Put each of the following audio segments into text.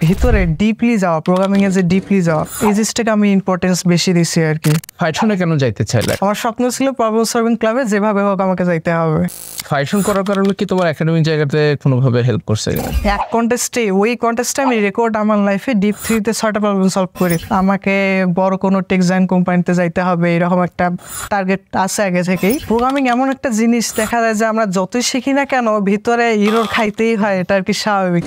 ভিতরে ডিপলি যাওয়া, প্রোগ্রামিং এ যে ডিপলি যাওয়া, এই জিনিসটাকে আমি ইম্পর্টেন্স বেশি দিছি আর কি। ফাইথনে কেন যাইতে চাইলে? আমার স্বপ্ন ছিল প্রবলেম সলভিং ক্লাবে যেভাবে হোক আমাকে যাইতে হবে। ফাইথন করার কারণে কি তোমার একাডেমিক জায়গাতে কোনোভাবে হেল্প করছে? এক কন্টেস্টে, ওই কন্টেস্টে আমি রেকর্ড আমার লাইফে ডিপ 3-তে 6টা প্রবলেম সলভ করি। আমাকে বড় কোনো টেক জায়ান্ট কোম্পানিতে যাইতে হবে এরকম একটা টার্গেট আছে আগে থেকেই। প্রোগ্রামিং এমন একটা জিনিস, দেখা যায় যে আমরা যতই শিখি না কেন ভিতরে ইরোর খাইতেই হয়, এটা আর কি স্বাভাবিক।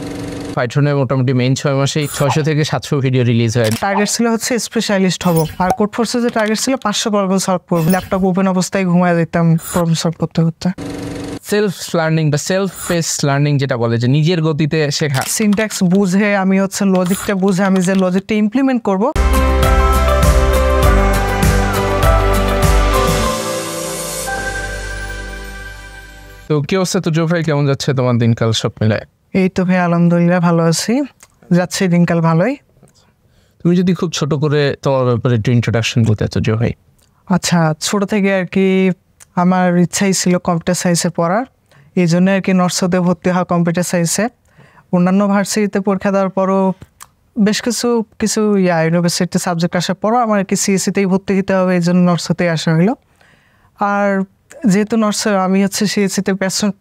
ফাইথনে মোটামুটি মেইন 6 মাসেই 600 থেকে 700 ভিডিও রিলিজ হয়। টার্গেট ছিল হচ্ছে স্পেশালিস্ট হব, আর কোড ফোর্সের যে টার্গেট ছিল 500 প্রবলেম সলভ করব। ল্যাপটপ ওপেন অবস্থায় ঘুমায় যেতাম প্রবলেম সলভ করতে করতে। সেলফ লার্নিং বা সেলফ পেস লার্নিং যেটা বলে, যে নিজের গতিতে শেখা। সিনট্যাক্স বুঝে আমি হচ্ছে লজিকটা বুঝে আমি যে লজিকটা ইমপ্লিমেন্ট করব। তো কি অবস্থা তো জো ভাই, কেমন যাচ্ছে তোমার দিনকাল সব মিলায়? এই তো ভাই আলহামদুলিল্লাহ ভালো আছি, যাচ্ছে দিনকাল ভালোই। তুমি যদি খুব ছোট করে তোমার ব্যাপারে একটু ইন্ট্রোডাকশন করতে তো জো ভাই। আচ্ছা, ছোট থেকে আর কি আমার ইচ্ছাই ছিল কম্পিউটার সায়েন্সে পড়ার, এই জন্য আর কি নর্সতে ভর্তি হওয়া কম্পিউটার সায়েন্সে। অন্যান্য ভার্সিটিতে পরীক্ষা দেওয়ার পরও বেশ কিছু ইউনিভার্সিটিতে সাবজেক্ট আসার পরও আমার আর কি সিএসসিতেই ভর্তি হতে হবে, এই জন্য নর্সতেই আসা হলো। আর যেহেতু নর্সে আমি হচ্ছে সিএসসিতে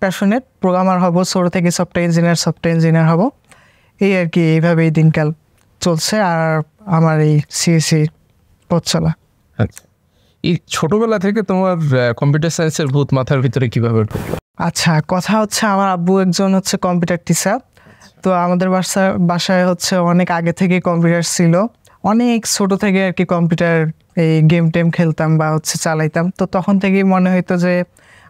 প্যাশনেট প্রোগ্রামার হব, ছোটো থেকে সফটওয়্যার ইঞ্জিনিয়ার হব, এই আর কি এইভাবেই দিনকাল চলছে। আর আমার এই সিএসসি পথ চলা। আচ্ছা, এই ছোটবেলা থেকে তোমার কম্পিউটার সায়েন্সের ভূত মাথার ভিতরে কিভাবে ঢুকলো? আচ্ছা, কথা হচ্ছে আমার আব্বু একজন হচ্ছে কম্পিউটার টিচার। তো আমাদের বাসায় হচ্ছে অনেক আগে থেকে কম্পিউটার ছিল, অনেক ছোট থেকে আর কি কম্পিউটার এই গেম টেম খেলতাম বা হচ্ছে চালাইতাম। তো তখন থেকেই মনে হইতো যে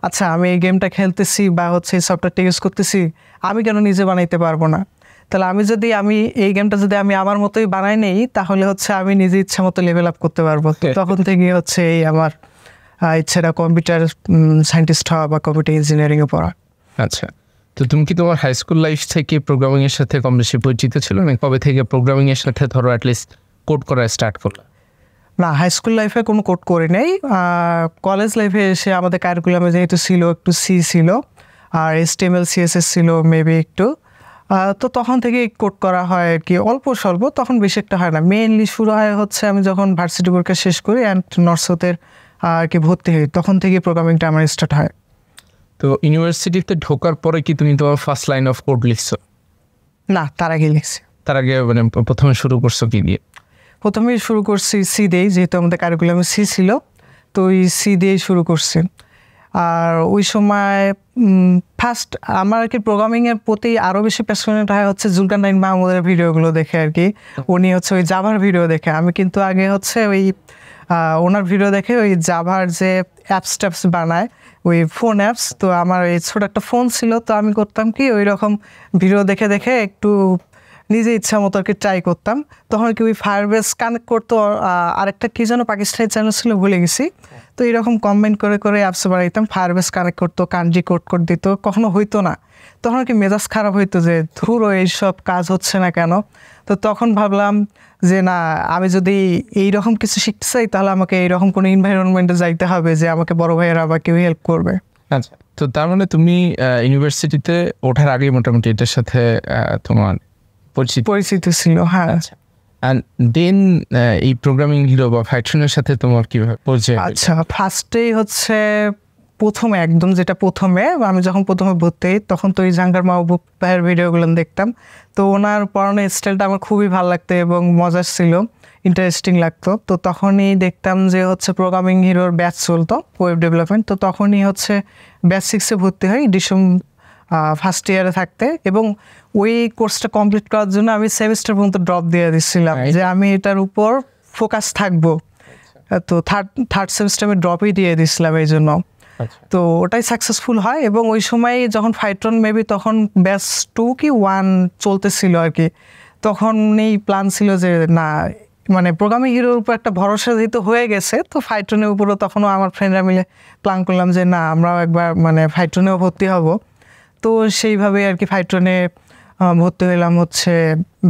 আচ্ছা আমি এই গেমটা খেলতেছি বা হচ্ছে এই সফটওয়্যারটা ইউজ করতেছি, আমি কেন নিজে বানাইতে পারবো না? তাহলে আমি এই গেমটা যদি আমি আমার মতোই বানাই নেই, তাহলে হচ্ছে আমি নিজে ইচ্ছা মতো লেভেল আপ করতে পারবো। তো তখন থেকেই হচ্ছে এই আমার ইচ্ছাটা কম্পিউটার সায়েন্টিস্ট হওয়া বা কম্পিউটার ইঞ্জিনিয়ারিংয়ে পড়া। আচ্ছা, তো তুমি কি তোমার হাই স্কুল লাইফ থেকে প্রোগ্রামিং এর সাথে কম বেশি পরিচিত ছিল, না কবে থেকে প্রোগ্রামিং এর সাথে ধরো অ্যাটলিস্ট কোড করা স্টার্ট করলা? না, হাই স্কুল লাইফে কোনো কোড করি নাই। কলেজ লাইফে এসে আমাদের কারিকুলামে যেহেতু ছিল একটু সি ছিল আর HTML CSS ছিল মেবি একটু, তো তখন থেকে কোড করা হয় আর কি অল্প স্বল্প, তখন বেশি একটা হয় না। মেইনলি শুরু হয় হচ্ছে আমি যখন ভার্সিটি পরীক্ষা শেষ করি অ্যান্ড নর্সতের আর কি ভর্তি হই, তখন থেকে প্রোগ্রামিংটা আমার স্টার্ট হয়। তো ইউনিভার্সিটিতে ঢোকার পরে কি তুমি তোমার ফার্স্ট লাইন অফ কোড লিখছো? না, তার আগে লিখছি। তার আগে মানে প্রথমে শুরু করছো কি দিয়ে? প্রথমেই শুরু করছি সি দিয়েই, যেহেতু আমাদের কারিকুলামে সি ছিল, তো ওই সি দিয়েই শুরু করছি। আর ওই সময় ফার্স্ট আমার আর কি প্রোগ্রামিংয়ের প্রতি আরও বেশি প্যাশনেট হয় হচ্ছে জুলকারনাইন মাহমুদের ভিডিওগুলো দেখে আর কি। উনি হচ্ছে ওই জাভার ভিডিও দেখে, আমি কিন্তু আগে হচ্ছে ওই ওনার ভিডিও দেখে ওই জাভার যে অ্যাপস ট্যাপস বানায় ওই ফোন অ্যাপস, তো আমার এই ছোটো একটা ফোন ছিল, তো আমি করতাম কি ওই রকম ভিডিও দেখে দেখে একটু নিজে ইচ্ছা মতো আর কি ট্রাই করতাম। তখন কি ওই ফায়ারবেস কানেক্ট করতো, আরেকটা কী যেন পাকিস্তানি চ্যানেল ছিল ভুলে গেছি, তো এরকম কমেন্ট করে করে অ্যাপস বানাইতাম, ফায়ারবেস কানেক্ট করতো, কান্ট্রি কোড দিত, কখনো হইতো না। তখন কি মেজাজ খারাপ হইতো যে ধুরো এইসব কাজ হচ্ছে না কেন। তো তখন ভাবলাম যে না, আমি যদি এইরকম কিছু শিখতে চাই তাহলে আমাকে এইরকম কোনো এনভায়রনমেন্টে যাইতে হবে যে আমাকে বড় ভাইয়েরা বা কেউ হেল্প করবে। আচ্ছা, তো তার মানে তুমি ইউনিভার্সিটিতে ওঠার আগে মোটামুটি এটার সাথে তোমার পরিচিত ছিল। হ্যাঁ। অ্যান্ড দেন এই প্রোগ্রামিং হিরো বা ফাইথনের সাথে তোমার কীভাবে পরিচয়? আচ্ছা, ফার্স্টেই হচ্ছে প্রথমে আমি যখন প্রথমে ভর্তি হই তখন তো এই জাহাঙ্গীর মাহবুব ভাইয়ের ভিডিওগুলো দেখতাম, তো ওনার পড়ানোর স্টাইলটা আমার খুবই ভালো লাগতো এবং মজার ছিল, ইন্টারেস্টিং লাগতো। তো তখনই দেখতাম যে হচ্ছে প্রোগ্রামিং হিরোর ব্যাচ চলতো ওয়েব ডেভেলপমেন্ট, তো তখনই হচ্ছে ব্যাচ 6-এ ভর্তি হই ফার্স্ট ইয়ারে থাকতে, এবং ওই কোর্সটা কমপ্লিট করার জন্য আমি সেমিস্টার পর্যন্ত ড্রপ দিয়ে দিচ্ছিলাম যে আমি এটার উপর ফোকাস থাকবো। তো থার্ড সেমিস্টার আমি ড্রপই দিয়ে দিচ্ছিলাম এই জন্য। তো ওটাই সাকসেসফুল হয়, এবং ওই সময় যখন ফাইট্রন মেবি তখন ব্যাচ 2 কি 1 চলতেছিল আর কি, তখন এই প্ল্যান ছিল যে না মানে প্রোগ্রামিং হিরোর উপর একটা ভরসা যেহেতু হয়ে গেছে, তো ফাইট্রনের উপরও তখনও আমার ফ্রেন্ডরা মিলে প্ল্যান করলাম যে না আমরাও একবার মানে ফাইট্রনেও ভর্তি হব। তো সেইভাবে আর কি ফাইট্রনে ভর্তি হলাম হচ্ছে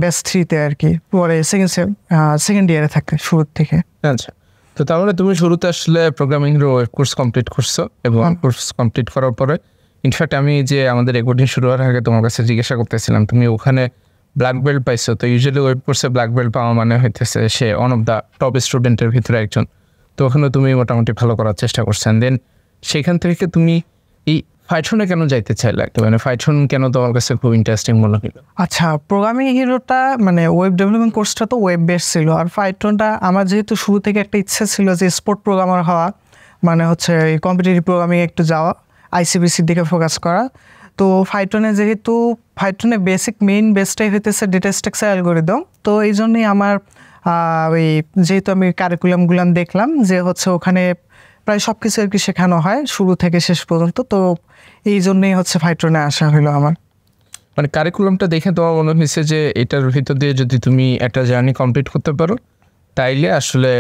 ব্যাচ 3-তে আর কি, পরে সেকেন্ড ইয়ারে থাকে শুরুর থেকে। আচ্ছা, তো তাহলে তুমি শুরুতে আসলে প্রোগ্রামিং কোর্স কমপ্লিট করছো, এবং কোর্স কমপ্লিট করার পরে ইনফ্যাক্ট আমি যে আমাদের রেকর্ডিং শুরু হওয়ার আগে তোমার কাছে জিজ্ঞাসা করতেছিলাম তুমি ওখানে ব্ল্যাক বেল্ট পাইছো, তো ইউজুয়ালি ওয়েব কোর্সে ব্ল্যাক বেল্ট পাওয়া মানে হইতেছে সে ওয়ান অফ দ্য টপ স্টুডেন্টের ভিতরে একজন। তো ওখানে তুমি মোটামুটি ভালো করার চেষ্টা করছেন। দেন সেখান থেকে তুমি এই ফাইথনে কেন যাইতে চাইলে, মানে ফাইথন কেন তোমার কাছে খুব ইন্টারেস্টিং মনে হলো? আচ্ছা, প্রোগ্রামিং হিরোটা মানে ওয়েব ডেভেলপমেন্ট কোর্সটা তো ওয়েব বেস ছিল, আর ফাইথনটা আমার যেহেতু শুরু থেকে একটা ইচ্ছে ছিল যে স্পোর্ট প্রোগ্রামার হওয়া, মানে হচ্ছে এই কম্পিটিটিভ প্রোগ্রামিং একটু যাওয়া, আইসিবিসির দিকে ফোকাস করা। তো ফাইথনে বেসিক মেইন বেসটাই হইতেছে ডেটা স্ট্রাকচার অ্যালগরিদম। তো এই জন্যই আমার ওই যেহেতু আমি কারিকুলামগুলো দেখলাম যে হচ্ছে ওখানে প্রায় সব কিছু আর কি শেখানো হয় শুরু থেকে শেষ পর্যন্ত, তো এই জন্যই হচ্ছে ফাইথনে আসা হলো আমার। মানে কারিকুলামটা দেখে তোমার মনে হয়েছে যে এটার ভিতর দিয়ে যদি তুমি একটা জার্নি কমপ্লিট করতে পারো তাইলে আসলে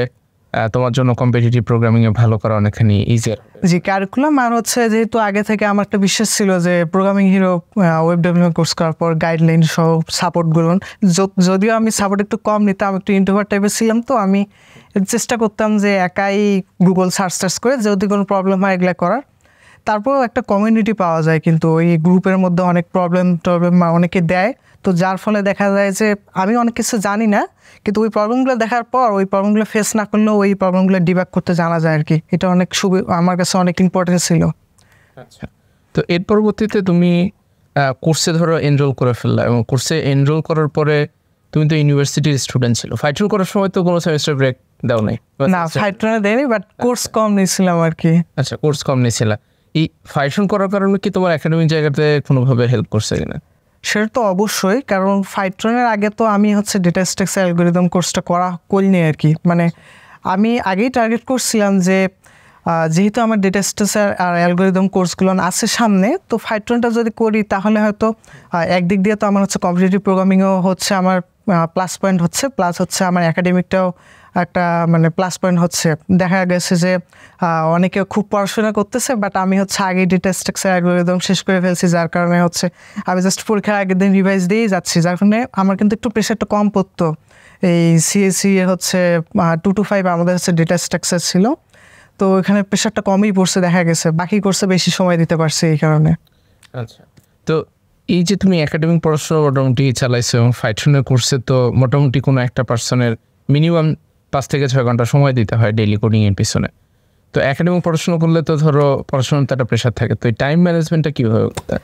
তোমার জন্য কম্পিটিটিভ প্রোগ্রামিংয়ে ভালো করা অনেকখানি ইজিয়ার। জি, কারিকুলাম আর হচ্ছে যেহেতু আগে থেকে আমার একটা বিশ্বাস ছিল যে programming hero web development course করার পর গাইডলাইন সহ সাপোর্টগুলো, যদিও আমি সাপোর্ট একটু কম নিতাম, একটু ইন্ট্রোভার্ট টাইপের ছিলাম, তো আমি চেষ্টা করতাম যে একাই গুগল সার্চ করে যদি কোনো প্রবলেম হয় এগুলো করার। তারপরেও একটা কমিউনিটি পাওয়া যায়, কিন্তু ওই গ্রুপের মধ্যে অনেক প্রবলেম অনেকে দেয়, তো যার ফলে দেখা যায় যে আমি অনেক কিছু জানি না, কিন্তু ওই প্রবলেমগুলো দেখার পর ওই প্রবলেমগুলো ফেস না করলেও ওই প্রবলেমগুলো ডিবাগ করতে জানা যায় আর কি। এটা অনেক আমার কাছে অনেক ইম্পর্টেন্ট ছিল। আচ্ছা, তো এর পরবর্তীতে তুমি কোর্সে ধরো এনরোল করে ফেললা, এবং কোর্সে এনরোল করার পরে তুমি তো ইউনিভার্সিটির স্টুডেন্ট ছিল, ফাইথন করার সময় তো কোনো সেমিস্টার ব্রেক দাও নাই? না, ফাইথনে দেয়নি, বাট কোর্স কম নিয়েছিলাম আর কি। আচ্ছা, কোর্স কম নিয়েছিলা। এই ফাইথন করার কারণে কি তোমার একাডেমিক জায়গাতে কোনোভাবে হেল্প করছে কিনা? সেটা তো অবশ্যই, কারণ ফাইথনের আগে তো আমি হচ্ছে ডেটা স্ট্রাকচার অ্যালগরিদম কোর্সটা করিনি আর কি। মানে আমি আগেই টার্গেট করছিলাম যে যেহেতু আমার ডেটা স্ট্রাকচার আর অ্যালগরিদম কোর্সগুলো আছে সামনে, তো ফাইথনটা যদি করি তাহলে হয়তো একদিক দিয়ে তো আমার হচ্ছে কম্পিটিটিভ প্রোগ্রামিংও হচ্ছে আমার প্লাস পয়েন্ট হচ্ছে, প্লাস হচ্ছে আমার একাডেমিকটাও একটা মানে প্লাস পয়েন্ট হচ্ছে। দেখা গেছে যে অনেকে খুব পড়াশোনা করতেছে, বাট আমি হচ্ছে আগে ডেটা স্ট্রাকচার অ্যালগরিদম শেষ করে ফেলছি, যার কারণে হচ্ছে আমি জাস্ট পরীক্ষার আগের দিন রিভাইজ দিয়েই যাচ্ছি, যার কারণে আমার কিন্তু একটু প্রেশারটা কম পড়তো। এই সিএসসি হচ্ছে 2 to 5 আমাদের হচ্ছে ডেটা স্ট্রাকচার ছিল, তো এখানে প্রেশারটা কমই পড়ছে দেখা গেছে, বাকি কোর্সে বেশি সময় দিতে পারছি এই কারণে। আচ্ছা, তো এই যে তুমি একাডেমিক পড়াশোনা মোটামুটি চালাইছো এবং ফাইথনের কোর্সে তো মোটামুটি কোনো একটা পার্সনের মিনিমাম 5 থেকে 6 ঘন্টা সময় দিতে হয় ডেইলি কোডিংয়ের পিছনে। তো একাডেমিক পড়াশোনা করলে তো ধরো পড়াশোনার তো একটা প্রেশার থাকে, তো এই টাইম ম্যানেজমেন্টটা কীভাবে করতে?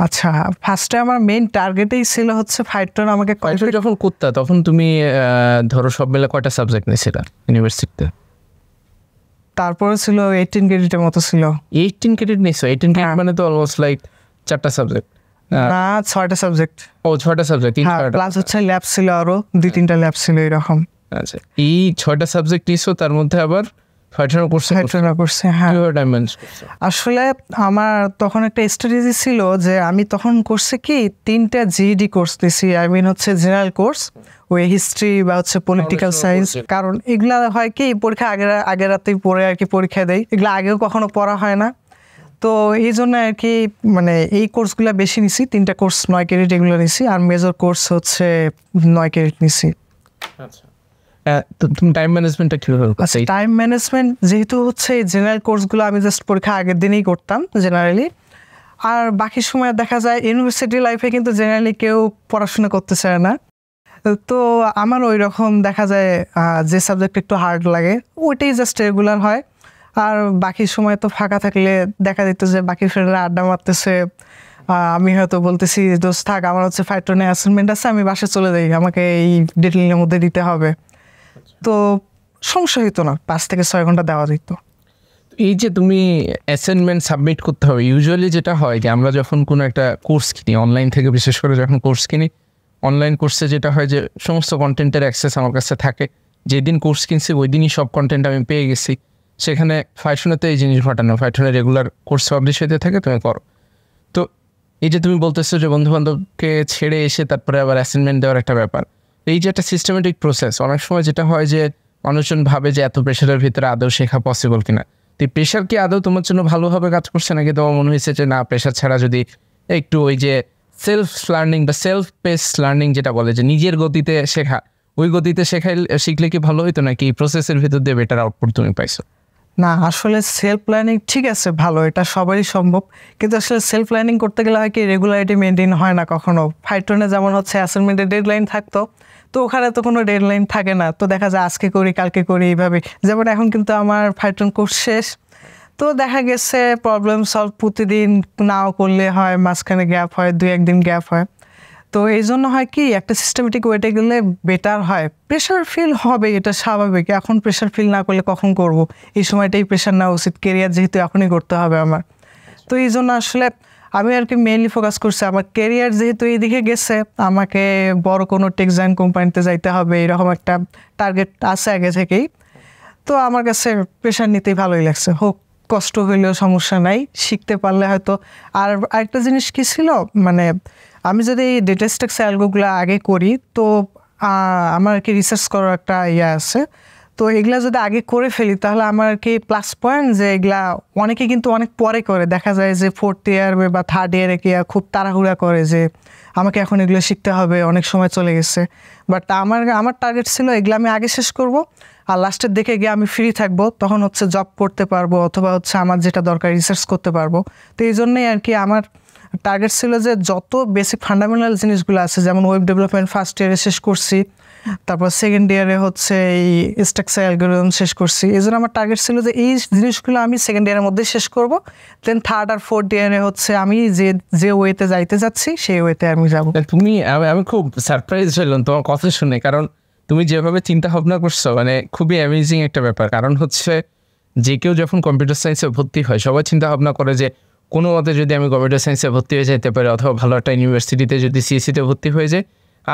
আচ্ছা, ফার্স্টে আমার মেইন টার্গেটেই ছিল হচ্ছে ফাইথন। আমাকে ফাইথন যখন করতে তখন তুমি ধরো সব মিলে কয়টা সাবজেক্ট নিয়েছিলা ইউনিভার্সিটিতে? তারপরে ছিল 18 ক্রেডিটের মতো ছিল। 18 ক্রেডিট নিয়েছো? 18 ক্রেডিট মানে তো অলমোস্ট লাইক 4টা সাবজেক্ট। না, 6টা সাবজেক্ট। ও 6টা সাবজেক্ট, প্লাস হচ্ছে ল্যাব ছিল আরো 2-3টা ল্যাব ছিল এরকম। আচ্ছা, এই 6টা সাবজেক্ট নিয়েছো, তার মধ্যে আবার ফাইথন করছে। হ্যাঁ, আসলে আমার তখন একটা স্ট্র্যাটেজি ছিল যে আমি তখন করছি কি 3টা জিইডি কোর্স দিছি, আই মিন হচ্ছে জেনারেল কোর্স, ওই হিস্ট্রি বা হচ্ছে পলিটিক্যাল সায়েন্স। কারণ এগুলা হয় কি পরীক্ষা আগে রাতেই পড়ে আর কি পরীক্ষা দেয়, এগুলো আগেও কখনো পড়া হয় না, তো এই জন্য আর কি মানে এই কোর্সগুলো বেশি নিছি। 3টা কোর্স 9 ক্রেডিট এগুলো নিছি, আর মেজর কোর্স হচ্ছে 9 ক্রেডিট নিছি। আচ্ছা, তো তুমি টাইম ম্যানেজমেন্টটা কীভাবে করতে? টাইম ম্যানেজমেন্ট যেহেতু হচ্ছে জেনারেল কোর্সগুলো আমি জাস্ট পরীক্ষা আগের দিনেই করতাম জেনারেলি, আর বাকি সময় দেখা যায় ইউনিভার্সিটি লাইফে কিন্তু জেনারেলি কেউ পড়াশোনা করতে চায় না, তো আমার ওই রকম দেখা যায় যে সাবজেক্ট একটু হার্ড লাগে ওইটাই জাস্ট রেগুলার হয়। আর বাকি সময় তো ফাঁকা থাকলে দেখা যেত যে বাকি ফ্রেন্ডরা আড্ডা মারতেছে, আমি হয়তো বলতেছি দোস্ত থাক, আমার হচ্ছে ফাইথনে অ্যাসাইনমেন্ট আছে, আমি বাসে চলে যাই, আমাকে এই ডেডলাইনের মধ্যে দিতে হবে। তো সমস্যা হইতো না, 5 থেকে 6 ঘন্টা দেওয়া যেত। এই যে তুমি অ্যাসাইনমেন্ট সাবমিট করতে হবে, ইউজুয়ালি যেটা হয় যে আমরা যখন কোনো একটা কোর্স কিনি অনলাইন থেকে, বিশেষ করে যখন কোর্স কিনি অনলাইন কোর্সে যেটা হয় যে সমস্ত কন্টেন্টের অ্যাক্সেস আমার কাছে থাকে, যেদিন কোর্স কিনছি ওই দিনই সব কন্টেন্ট আমি পেয়ে গেছি। সেখানে ফাইথনেতে এই জিনিস ঘটানো, ফাইথনে রেগুলার কোর্স পাবলিশ হতে থাকে, তুমি করো। তো এই যে তুমি বলতেছো যে বন্ধুবান্ধবকে ছেড়ে এসে তারপরে আবার অ্যাসাইনমেন্ট দেওয়ার একটা ব্যাপার, এই যে একটা সিস্টেমেটিক প্রসেস, অনেক সময় যেটা হয় যে মানুষজন ভাবে যে এত প্রেশারের ভিতরে আদৌ শেখা পসিবল কিনা। তো প্রেশার কি আদৌ তোমার জন্য ভালোভাবে কাজ করছে, নাকি তোমার মনে হয়েছে যে না প্রেশার ছাড়া যদি একটু ওই যে সেলফ লার্নিং বা সেলফ পেস লার্নিং যেটা বলে যে নিজের গতিতে শেখা, ওই গতিতে শিখলে কি ভালো হইতো, নাকি এই প্রসেসের ভিতর দিয়ে বেটার আউটপুট তুমি পাইছো? না আসলে সেলফ প্ল্যানিং ঠিক আছে ভালো, এটা সবারই সম্ভব, কিন্তু আসলে সেলফ প্ল্যানিং করতে গেলে হয় কি রেগুলারিটি মেনটেন হয় না কখনো। ফাইটনে যেমন হচ্ছে অ্যাসাইনমেন্টের ডেডলাইন থাকতো, তো ওখানে তো কোনো ডেডলাইন থাকে না, তো দেখা যায় আজকে করি কালকে করি এইভাবে। যেমন এখন কিন্তু আমার ফাইটন কোর্স শেষ, তো দেখা গেছে প্রবলেম সলভ প্রতিদিন নাও করলে হয়, মাঝখানে গ্যাপ হয়, 2-1 দিন গ্যাপ হয়। তো এই জন্য হয় কি একটা সিস্টেমেটিক ওয়েটে গেলে বেটার হয়। প্রেশার ফিল হবে, এটা স্বাভাবিক, এখন প্রেশার ফিল না করলে কখন করব, এই সময়টাই প্রেশার নেওয়া উচিত, কেরিয়ার যেহেতু এখনই করতে হবে আমার। তো এই জন্য আসলে আমি আর কি মেইনলি ফোকাস করছি আমার কেরিয়ার যেহেতু এইদিকে গেছে, আমাকে বড় কোনো টেক্সটাইল কোম্পানিতে যাইতে হবে এরকম একটা টার্গেট আছে আগে থেকেই। তো আমার কাছে প্রেশার নিতেই ভালোই লাগছে, হোক কষ্ট হইলেও সমস্যা নাই, শিখতে পারলে হয়তো। আর আরেকটা জিনিস কি ছিল, মানে আমি যদি ডেটা স্ট্রাকচার অ্যালগোগুলো আগে করি, তো আমার আর কি রিসার্চ করার একটা ইয়ে আছে, তো এগুলা যদি আগে করে ফেলি তাহলে আমার আর কি প্লাস পয়েন্ট যে এগুলা অনেকে কিন্তু অনেক পরে করে, দেখা যায় যে 4th ইয়ার বা 3rd ইয়ারে কি খুব তাড়াহুড়া করে যে আমাকে এখন এগুলো শিখতে হবে, অনেক সময় চলে গেছে। বাট আমার টার্গেট ছিল এগুলো আমি আগে শেষ করব, আর লাস্টের দিকে গিয়ে আমি ফ্রি থাকবো, তখন হচ্ছে জব করতে পারবো অথবা হচ্ছে আমার যেটা দরকার রিসার্চ করতে পারবো। তো এই জন্যই আর কি আমার টার্গেট ছিল যে যত বেসিক ফান্ডামেন্টাল জিনিসগুলো আছে, যেমন ওয়েব ডেভেলপমেন্ট ফার্স্ট ইয়ারে শেষ করছি, তারপর সেকেন্ড ইয়ারে হচ্ছে এই স্ট্রাকচার অ্যালগরিদম শেষ করছি। এই জন্য আমার টার্গেট ছিল যে এই জিনিসগুলো আমি সেকেন্ড ইয়ারের মধ্যে শেষ করব, দেন 3rd আর 4th ইয়ারে হচ্ছে আমি যে ওয়েতে যাইতে যাচ্ছি সেই ওয়েতে আমি যাবো। তুমি আমি খুব সারপ্রাইজ হলাম তোমার কথা শুনে, কারণ তুমি যেভাবে চিন্তা ভাবনা করছো মানে খুবই অ্যামেজিং একটা ব্যাপার। কারণ হচ্ছে যে কেউ যখন কম্পিউটার সায়েন্সে ভর্তি হয় সবাই চিন্তা ভাবনা করে যে কোনো মতে যদি আমি কম্পিউটার সায়েন্সে ভর্তি হয়ে যেতে পারি, অথবা ভালো একটা ইউনিভার্সিটিতে যদি সিএসসিতে ভর্তি হয়ে যায়,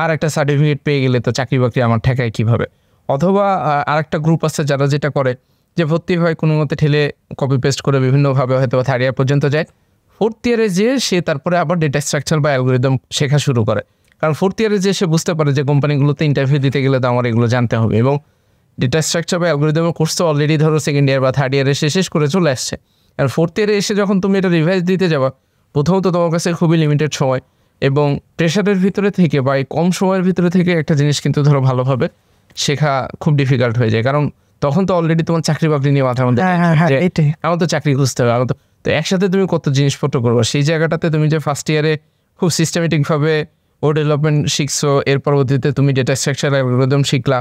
আর একটা সার্টিফিকেট পেয়ে গেলে তো চাকরি বাকরি আমার ঠেকায় কীভাবে। অথবা আর একটা গ্রুপ আছে যারা যেটা করে যে ভর্তি হয় কোনো মতে ঠেলে কপি পেস্ট করে বিভিন্নভাবে হয়তো 3rd ইয়ার পর্যন্ত যায়, 4th ইয়ারে যেয়ে সে তারপরে আবার ডেটা স্ট্রাকচার বা অ্যালগরিদম শেখা শুরু করে। কারণ 4th ইয়ারে যে সে বুঝতে পারে যে কোম্পানিগুলোতে ইন্টারভিউ দিতে গেলে তো আমার এগুলো জানতে হবে, এবং ডেটা স্ট্রাকচার বা অ্যালগরিদমের কোর্স তো অলরেডি ধরো 2nd ইয়ার বা 3rd ইয়ারে সে শেষ করে চলে আসছে। আর 4th ইয়ারে এসে যখন তুমি এটা রিভাইজ দিতে যাবা, প্রথমত তোমার কাছে খুবই লিমিটেড সময়, এবং প্রেশারের ভিতরে থেকে বা এই কম সময়ের ভিতরে থেকে একটা জিনিস কিন্তু ধরো ভালোভাবে শেখা খুব ডিফিকাল্ট হয়ে যায়। কারণ তখন তো অলরেডি তোমার চাকরি বাকরি নিয়ে মাথার মধ্যে আমার তো চাকরি খুঁজতে হবে, আমার তো একসাথে তুমি কত জিনিসপত্র করবো। সেই জায়গাটাতে তুমি যে ফার্স্ট ইয়ারে খুব সিস্টেমেটিকভাবে ও ডেভেলপমেন্ট শিখছো, এর পরবর্তীতে তুমি ডেটা স্ট্রাকচার অ্যালগরিদম শিখলা,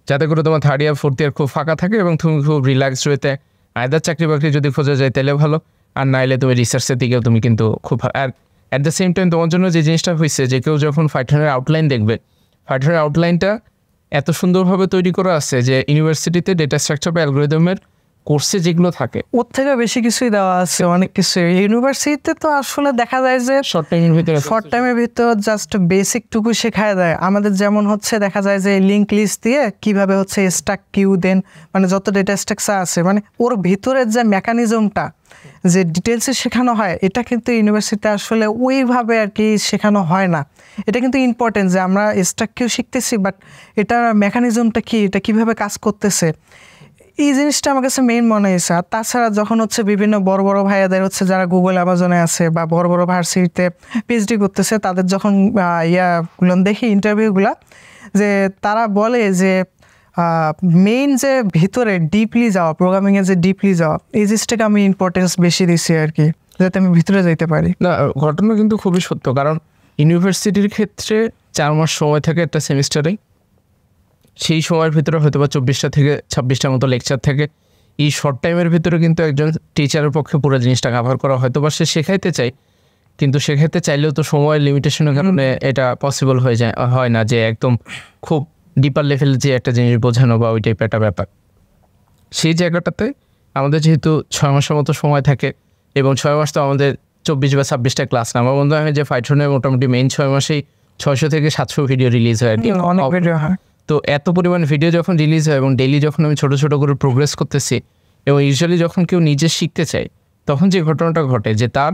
যাতে করে তোমার 3rd ইয়ার 4th ইয়ার খুব ফাঁকা থাকে এবং তুমি খুব রিল্যাক্সড হইতে আয়দার চাকরি বাকরি যদি খোঁজা যায় তাহলে ভালো, আর নাইলে তুমি রিসার্চের দিকেও তুমি কিন্তু খুব। আর অ্যাট দ্য সেম টাইম তোমার জন্য যে জিনিসটা হয়েছে যে কেউ যখন ফাইটনের আউটলাইন দেখবে, ফাইটনের আউটলাইনটা এত সুন্দরভাবে তৈরি করা আছে যে ইউনিভার্সিটিতে ডেটা স্ট্রাকচার বা অ্যালগরিদমের কোর্সে যেগুলো থাকে ওর থেকে বেশি কিছুই দেওয়া আছে, অনেক কিছু। ইউনিভার্সিটিতে তো আসলে দেখা যায় যে শর্ট টাইমের ভিতর জাস্ট বেসিক টুকু শেখায় দেয়। আমাদের যেমন হচ্ছে দেখা যায় যে লিঙ্ক লিস্ট দিয়ে কিভাবে হচ্ছে স্ট্যাক কিউ দেন, মানে যত ডেটা স্ট্রাকচার আছে, মানে ওর ভিতরের যে মেকানিজমটা যে ডিটেলসে শেখানো হয়, এটা কিন্তু ইউনিভার্সিটিতে আসলে ওইভাবে আর কি শেখানো হয় না। এটা কিন্তু ইম্পর্টেন্ট যে আমরা স্ট্যাক কিউ শিখতেছি, বাট এটার মেকানিজমটা কি, এটা কিভাবে কাজ করতেছে, এই জিনিসটা আমার কাছে মেইন মনে হয়েছে। আর তাছাড়া যখন হচ্ছে বিভিন্ন বড় বড় ভাইয়াদের হচ্ছে যারা গুগল অ্যামাজনে আছে বা বড় বড় ভার্সিটিতে পিএইচডি করতেছে, তাদের যখন ইয়াগুলো দেখি ইন্টারভিউগুলা, যে তারা বলে যে মেইন যে ভিতরে ডিপলি যাওয়া, প্রোগ্রামিংয়ে যে ডিপলি যাওয়া, এই জিনিসটাকে আমি ইম্পর্টেন্স বেশি দিচ্ছি আর কি, যাতে আমি ভিতরে যাইতে পারি। না, ঘটনা কিন্তু খুবই সত্য। কারণ ইউনিভার্সিটির ক্ষেত্রে 4 মাস সময় থাকে একটা সেমিস্টারেই, সেই সময়ের ভিতরে হয়তো বা 24টা থেকে 26টার মতো লেকচার থাকে। এই শর্ট টাইমের ভিতরে কিন্তু একজন টিচারের পক্ষে পুরো জিনিসটা কাভার করা হয়তো বা সে শেখাইতে চায়, কিন্তু শেখাইতে চাইলেও তো সময়ের লিমিটেশনের কারণে এটা পসিবল হয় না যে একদম খুব ডিপার লেভেলে যে একটা জিনিস বোঝানো বা ওই টাইপের একটা ব্যাপার। সেই জায়গাটাতে আমাদের যেহেতু 6 মাসের মতো সময় থাকে, এবং 6 মাস তো আমাদের 24 বা 26টা ক্লাস না। আমার মনে হয় যে ফাইটনের মোটামুটি মেইন 6 মাসেই 600 থেকে 700 ভিডিও রিলিজ হয়। অনেক ভিডিও হয়। তো এত পরিমাণ ভিডিও যখন রিলিজ হয় এবং ডেইলি যখন আমি ছোটো ছোটো করে প্রোগ্রেস করতেছি, এবং ইউজুয়ালি যখন কেউ নিজে শিখতে চায় তখন যে ঘটনাটা ঘটে যে তার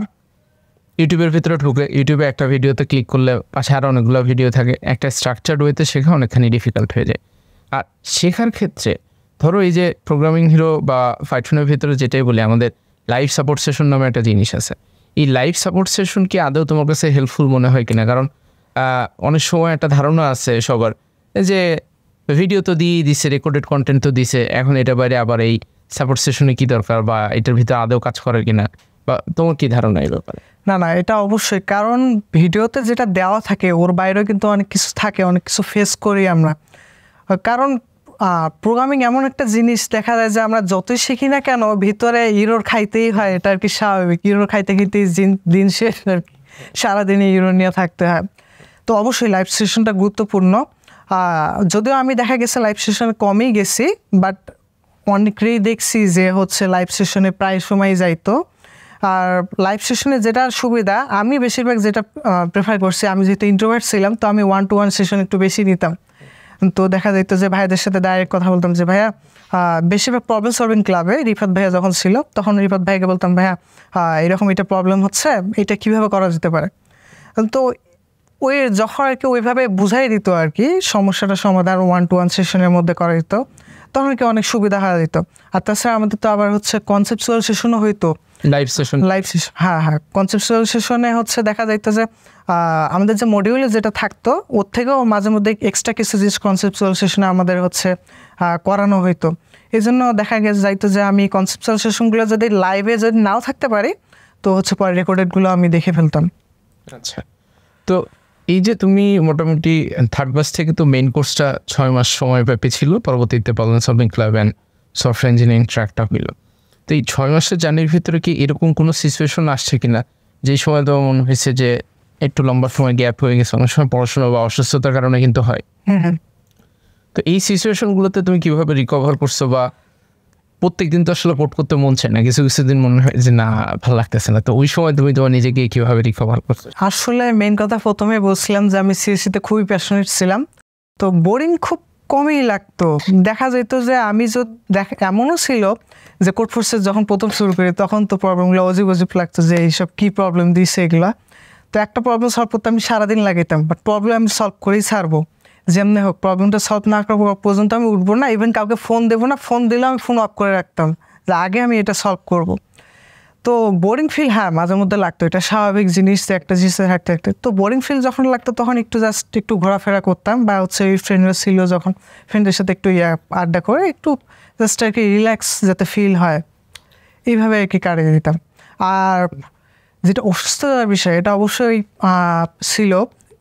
ইউটিউবের ভিতরে ঢুকে ইউটিউবে একটা ভিডিওতে ক্লিক করলে পাশে আরও অনেকগুলো ভিডিও থাকে, একটা স্ট্রাকচার্ড ওয়েতে শেখা অনেকখানি ডিফিকাল্ট হয়ে যায়। আর শেখার ক্ষেত্রে ধরো এই যে প্রোগ্রামিং হিরো বা ফাইটনের ভিতরে যেটাই বলি, আমাদের লাইভ সাপোর্ট সেশন নামে একটা জিনিস আছে। এই লাইভ সাপোর্ট সেশন কি আদৌ তোমার কাছে হেল্পফুল মনে হয় কিনা? কারণ অনেক সময় একটা ধারণা আছে সবার যে ভিডিও তো দিয়েই দিচ্ছে, রেকর্ডেড কন্টেন্ট তো দিছে, এখন এটা বাইরে আবার এই সাপোর্ট সেশনে কি দরকার বা এটার ভিতরে আদৌ কাজ করে কিনা, বা তোমার কি ধারণা এই ব্যাপারে? না না, এটা অবশ্যই, কারণ ভিডিওতে যেটা দেওয়া থাকে ওর বাইরেও কিন্তু অনেক কিছু থাকে, অনেক কিছু ফেস করি আমরা। কারণ প্রোগ্রামিং এমন একটা জিনিস, দেখা যায় যে আমরা যতই শিখি না কেন ভিতরে ইরোর খাইতেই হয়, এটা আর কি স্বাভাবিক। ইরোর খাইতে খাইতে দিন শেষ আর কি, সারাদিনে ইরো নিয়ে থাকতে হয়। তো অবশ্যই লাইভ সেশনটা গুরুত্বপূর্ণ। যদিও আমি দেখা গেছে লাইভ সেশনে কমই গেছি, বাট অনেকেই দেখছি যে হচ্ছে লাইভ সেশনে প্রায় সময় যাইতো। আর লাইভ সেশনে যেটা সুবিধা, আমি বেশিরভাগ যেটা প্রেফার করছি, আমি যেহেতু ইন্ট্রোভার্ট ছিলাম তো আমি 1-to-1 সেশন একটু বেশি নিতাম। তো দেখা যেত যে ভাইয়াদের সাথে ডাইরেক্ট কথা বলতাম যে ভাইয়া, বেশিরভাগ প্রবলেম সলভিং ক্লাবে রিফাত ভাইয়া যখন ছিল তখন রিফাত ভাইকে বলতাম ভাইয়া এরকম এটা প্রবলেম হচ্ছে, এটা কীভাবে করা যেতে পারে। তো ওই যখন আর কি ওইভাবে বুঝাই দিত আর কি সমস্যাটা সমাধান 1-to-1 সেশনের মধ্যে করা যেত, তখন কি অনেক সুবিধা হয়ে যেত। আর তাছাড়া আমাদের তো আবার হচ্ছে কনসেপচুয়াল সেশনও হইতো, লাইভ সেশন। হ্যাঁ, কনসেপচুয়াল সেশনে হচ্ছে দেখা যাইত যে আমাদের যে মডিউলে যেটা থাকতো ওর থেকেও মাঝে মধ্যে এক্সট্রা কিছু জিনিস কনসেপচুয়াল সেশনে আমাদের হচ্ছে করানো হইতো। এই জন্য দেখা গেছে যাইতো যে আমি কনসেপচুয়াল সেশনগুলো যদি লাইভে যদি নাও থাকতে পারি তো হচ্ছে পরে রেকর্ডেডগুলো আমি দেখে ফেলতাম। আচ্ছা, তো এই যে তুমি মোটামুটি থার্ড ব্যাচ থেকে তো মেইন কোর্সটা 6 মাস সময় ব্যাপী ছিল, পরবর্তীতে problem solving club and software engineering ট্র্যাকটা হইল। তো এই 6 মাসের জার্নির ভিতরে কি এরকম কোনো সিচুয়েশন আসছে কিনা যেই সময় তো মনে হয়েছে যে একটু লম্বা সময় গ্যাপ হয়ে গেছে? অনেক সময় পড়াশোনা বা অসুস্থতার কারণে কিন্তু হয়। তো এই সিচুয়েশনগুলোতে তুমি কিভাবে রিকভার করছো, বা প্রত্যেকদিন তো আসলে পোর্ট করতে মন চায় না, কিছু কিছু দিন মনে হয় যে না ভালো লাগতেছে না, তো ওই সময় তুমি তোমার নিজেকে কিভাবে রিকভার করছো? আসলে মেইন কথা প্রথমে বলছিলাম যে আমি সিএসসিতে খুবই প্যাশনেট ছিলাম, তো বোরিং খুব কমই লাগতো। দেখা যেত যে আমি এমনও ছিল যে কোড ফোর্সেস যখন প্রথম শুরু করি তখন তো প্রবলেমগুলো অজীব লাগতো যে এইসব কী প্রবলেম দিয়েছে এগুলা। তো একটা প্রবলেম সলভ করতে আমি সারাদিন লাগাইতাম, বাট প্রবলেম আমি সলভ করেই ছাড়বো, যেমনি হোক প্রবলেমটা সলভ না করা পর্যন্ত আমি উঠবো না, ইভেন কাউকে ফোন দেবো না, ফোন দিলে আমি ফোন অফ করে রাখতাম যে আগে আমি এটা সলভ করব। তো বোরিং ফিল হ্যাঁ মাঝে মধ্যে লাগতো, এটা স্বাভাবিক জিনিস যে একটা জিনিসে থাকতে থাকতে। তো বোরিং ফিল যখন লাগতো তখন একটু ঘোরাফেরা করতাম, বা হচ্ছে ওই ফ্রেন্ডরা ছিল যখন ফ্রেন্ডের সাথে একটু আড্ডা করে একটু জাস্ট আর কি রিল্যাক্স যাতে ফিল হয়, এইভাবে আর কি কাটিয়ে দিতাম। আর যেটা অসুস্থতার বিষয়, এটা অবশ্যই ছিল।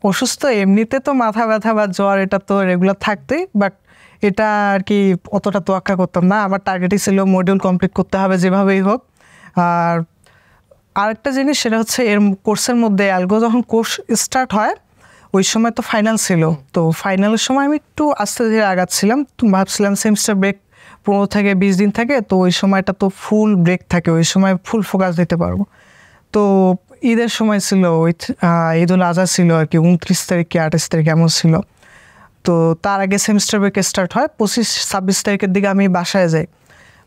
অসুস্থ এমনিতে তো মাথা ব্যথা বা জ্বর এটা তো রেগুলার থাকতেই, বাট এটা আর কি অতটা তোয়াক্কা করতাম না। আমার টার্গেটই ছিল মডিউল কমপ্লিট করতে হবে যেভাবেই হোক। আর আরেকটা জিনিস সেটা হচ্ছে এর কোর্সের মধ্যে অ্যালগো যখন কোর্স স্টার্ট হয় ওই সময় তো ফাইনাল ছিল, তো ফাইনালের সময় আমি একটু আস্তে ধীরে আগাচ্ছিলাম। তো ভাবছিলাম সেমিস্টার ব্রেক 15 থেকে 20 দিন থাকে, তো ওই সময়টা তো ফুল ব্রেক থাকে, ওই সময় ফুল ফোকাস দিতে পারবো। তো ঈদের সময় ছিল, ঈদুল আজহা ছিল আর কি, 29 তারিখ কি 28 তারিখ এমন ছিল। তো তার আগে সেমিস্টার ব্রেক স্টার্ট হয়, 25-26 তারিখের দিকে আমি বাসায় যাই।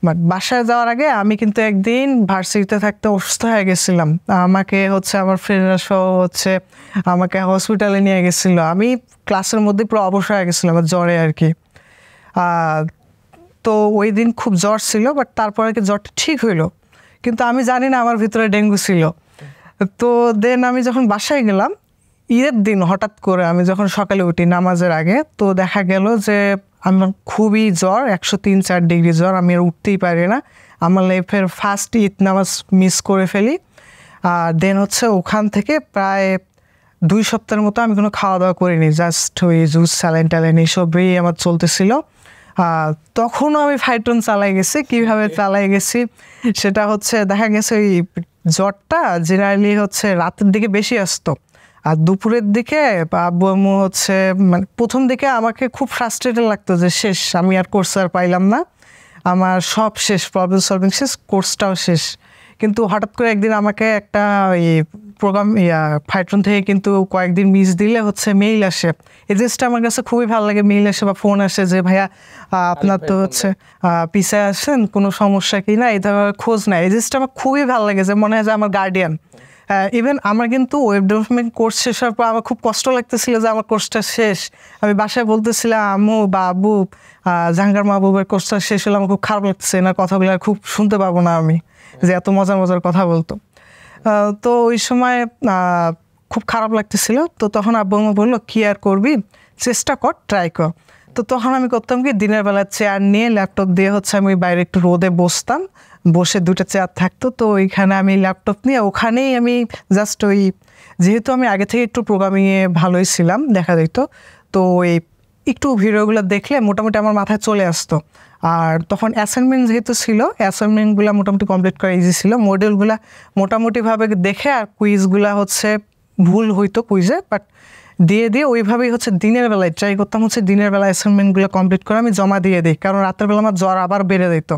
বাট বাসায় যাওয়ার আগে আমি কিন্তু একদিন ভার্সিটিতে থাকতে অসুস্থ হয়ে গেছিলাম, আমাকে হচ্ছে আমার ফ্রেন্ডরা সহ হচ্ছে আমাকে হসপিটালে নিয়ে গেছিলো। আমি ক্লাসের মধ্যে পুরো অবশ হয়ে গেছিলাম জ্বরে আর কি। তো ওই দিন খুব জ্বর ছিল, বাট তারপরে কি জ্বরটা ঠিক হইলো, কিন্তু আমি জানি না আমার ভিতরে ডেঙ্গু ছিল। তো দেন আমি যখন বাসায় গেলাম ঈদের দিন হঠাৎ করে আমি যখন সকালে উঠি নামাজের আগে, তো দেখা গেল যে আমার খুবই জ্বর, 103-104 ডিগ্রি জ্বর, আমি আর উঠতেই পারি না। আমার লাইফের ফার্স্ট ঈদ নামাজ মিস করে ফেলি। আর দেন হচ্ছে ওখান থেকে প্রায় 2 সপ্তাহের মতো আমি কোনো খাওয়া দাওয়া করিনি, জাস্ট ওই জুস স্যালাইন ট্যালাইন এইসবই আমার চলতেছিল। তখনও আমি ফাইটন চালাই গেছি। কীভাবে চালাই গেছি সেটা হচ্ছে দেখা গেছে ওই জ্বরটা জেনারেলি হচ্ছে রাতের দিকে বেশি আসতো, আর দুপুরের দিকে আব্বু আম্মু হচ্ছে মানে প্রথম দিকে আমাকে খুব ফ্রাস্ট্রেটেড লাগতো যে শেষ, আমি আর কোর্স আর পাইলাম না, আমার সব শেষ, প্রবলেম সলভিং শেষ, কোর্সটাও শেষ। কিন্তু হঠাৎ করে একদিন আমাকে একটা ওই প্রোগ্রাম ফাইট্রন থেকে কিন্তু কয়েকদিন মিস দিলে হচ্ছে মেইল আসে। এই জিনিসটা আমার কাছে খুবই ভালো লাগে, মেইল আসে বা ফোন আসে যে ভাইয়া আপনার তো হচ্ছে পিছায় আসেন, কোনো সমস্যা কি না, এই ধরনের খোঁজ নেয়। এই জিনিসটা আমার খুবই ভালো লাগে, যে মনে হয় যে আমার গার্ডিয়ান। ইভেন আমার কিন্তু ওয়েব ডেভেলপমেন্ট কোর্স শেষ হওয়ার পর আমার খুব কষ্ট লাগতেছিল যে আমার কোর্সটা শেষ। আমি বাসায় বলতেছিলাম আম্মু বা আব্বু জাহাঙ্গার মাহবুবের কোর্সটা শেষ হলে আমার খুব খারাপ লাগতেছে, এনার কথাগুলো খুব শুনতে পাবো না আমি, যে এত মজার মজার কথা বলতো। তো ওই সময় খুব খারাপ লাগতেছিল। তো তখন আব্বু আম্মু বললো কি আর করবি, চেষ্টা কর, ট্রাই কর। তো তখন আমি করতাম কি দিনের বেলা চেয়ার নিয়ে ল্যাপটপ দিয়ে হচ্ছে আমি বাইরে একটু রোদে বসতাম, বসে 2টা চেয়ার থাকতো, তো ওইখানে আমি ল্যাপটপ নিয়ে ওখানেই আমি জাস্ট ওই যেহেতু আমি আগে থেকে একটু প্রোগ্রামিংয়ে ভালোই ছিলাম দেখা যেত, তো ওই একটু ভিডিওগুলো দেখলে মোটামুটি আমার মাথায় চলে আসতো। আর তখন অ্যাসাইনমেন্ট যেহেতু ছিল, অ্যাসাইনমেন্টগুলো মোটামুটি কমপ্লিট করা ইজি ছিল, মডেলগুলো মোটামুটিভাবে দেখে, আর কুইজগুলো হচ্ছে ভুল হইতো কুইজে, বাট দিয়ে ওইভাবেই হচ্ছে দিনের বেলায় ট্রাই করতাম হচ্ছে দিনের বেলা অ্যাসাইনমেন্টগুলো কমপ্লিট করে আমি জমা দিয়ে দিই, কারণ রাতের বেলা আমার জ্বর আবার বেড়ে দিত।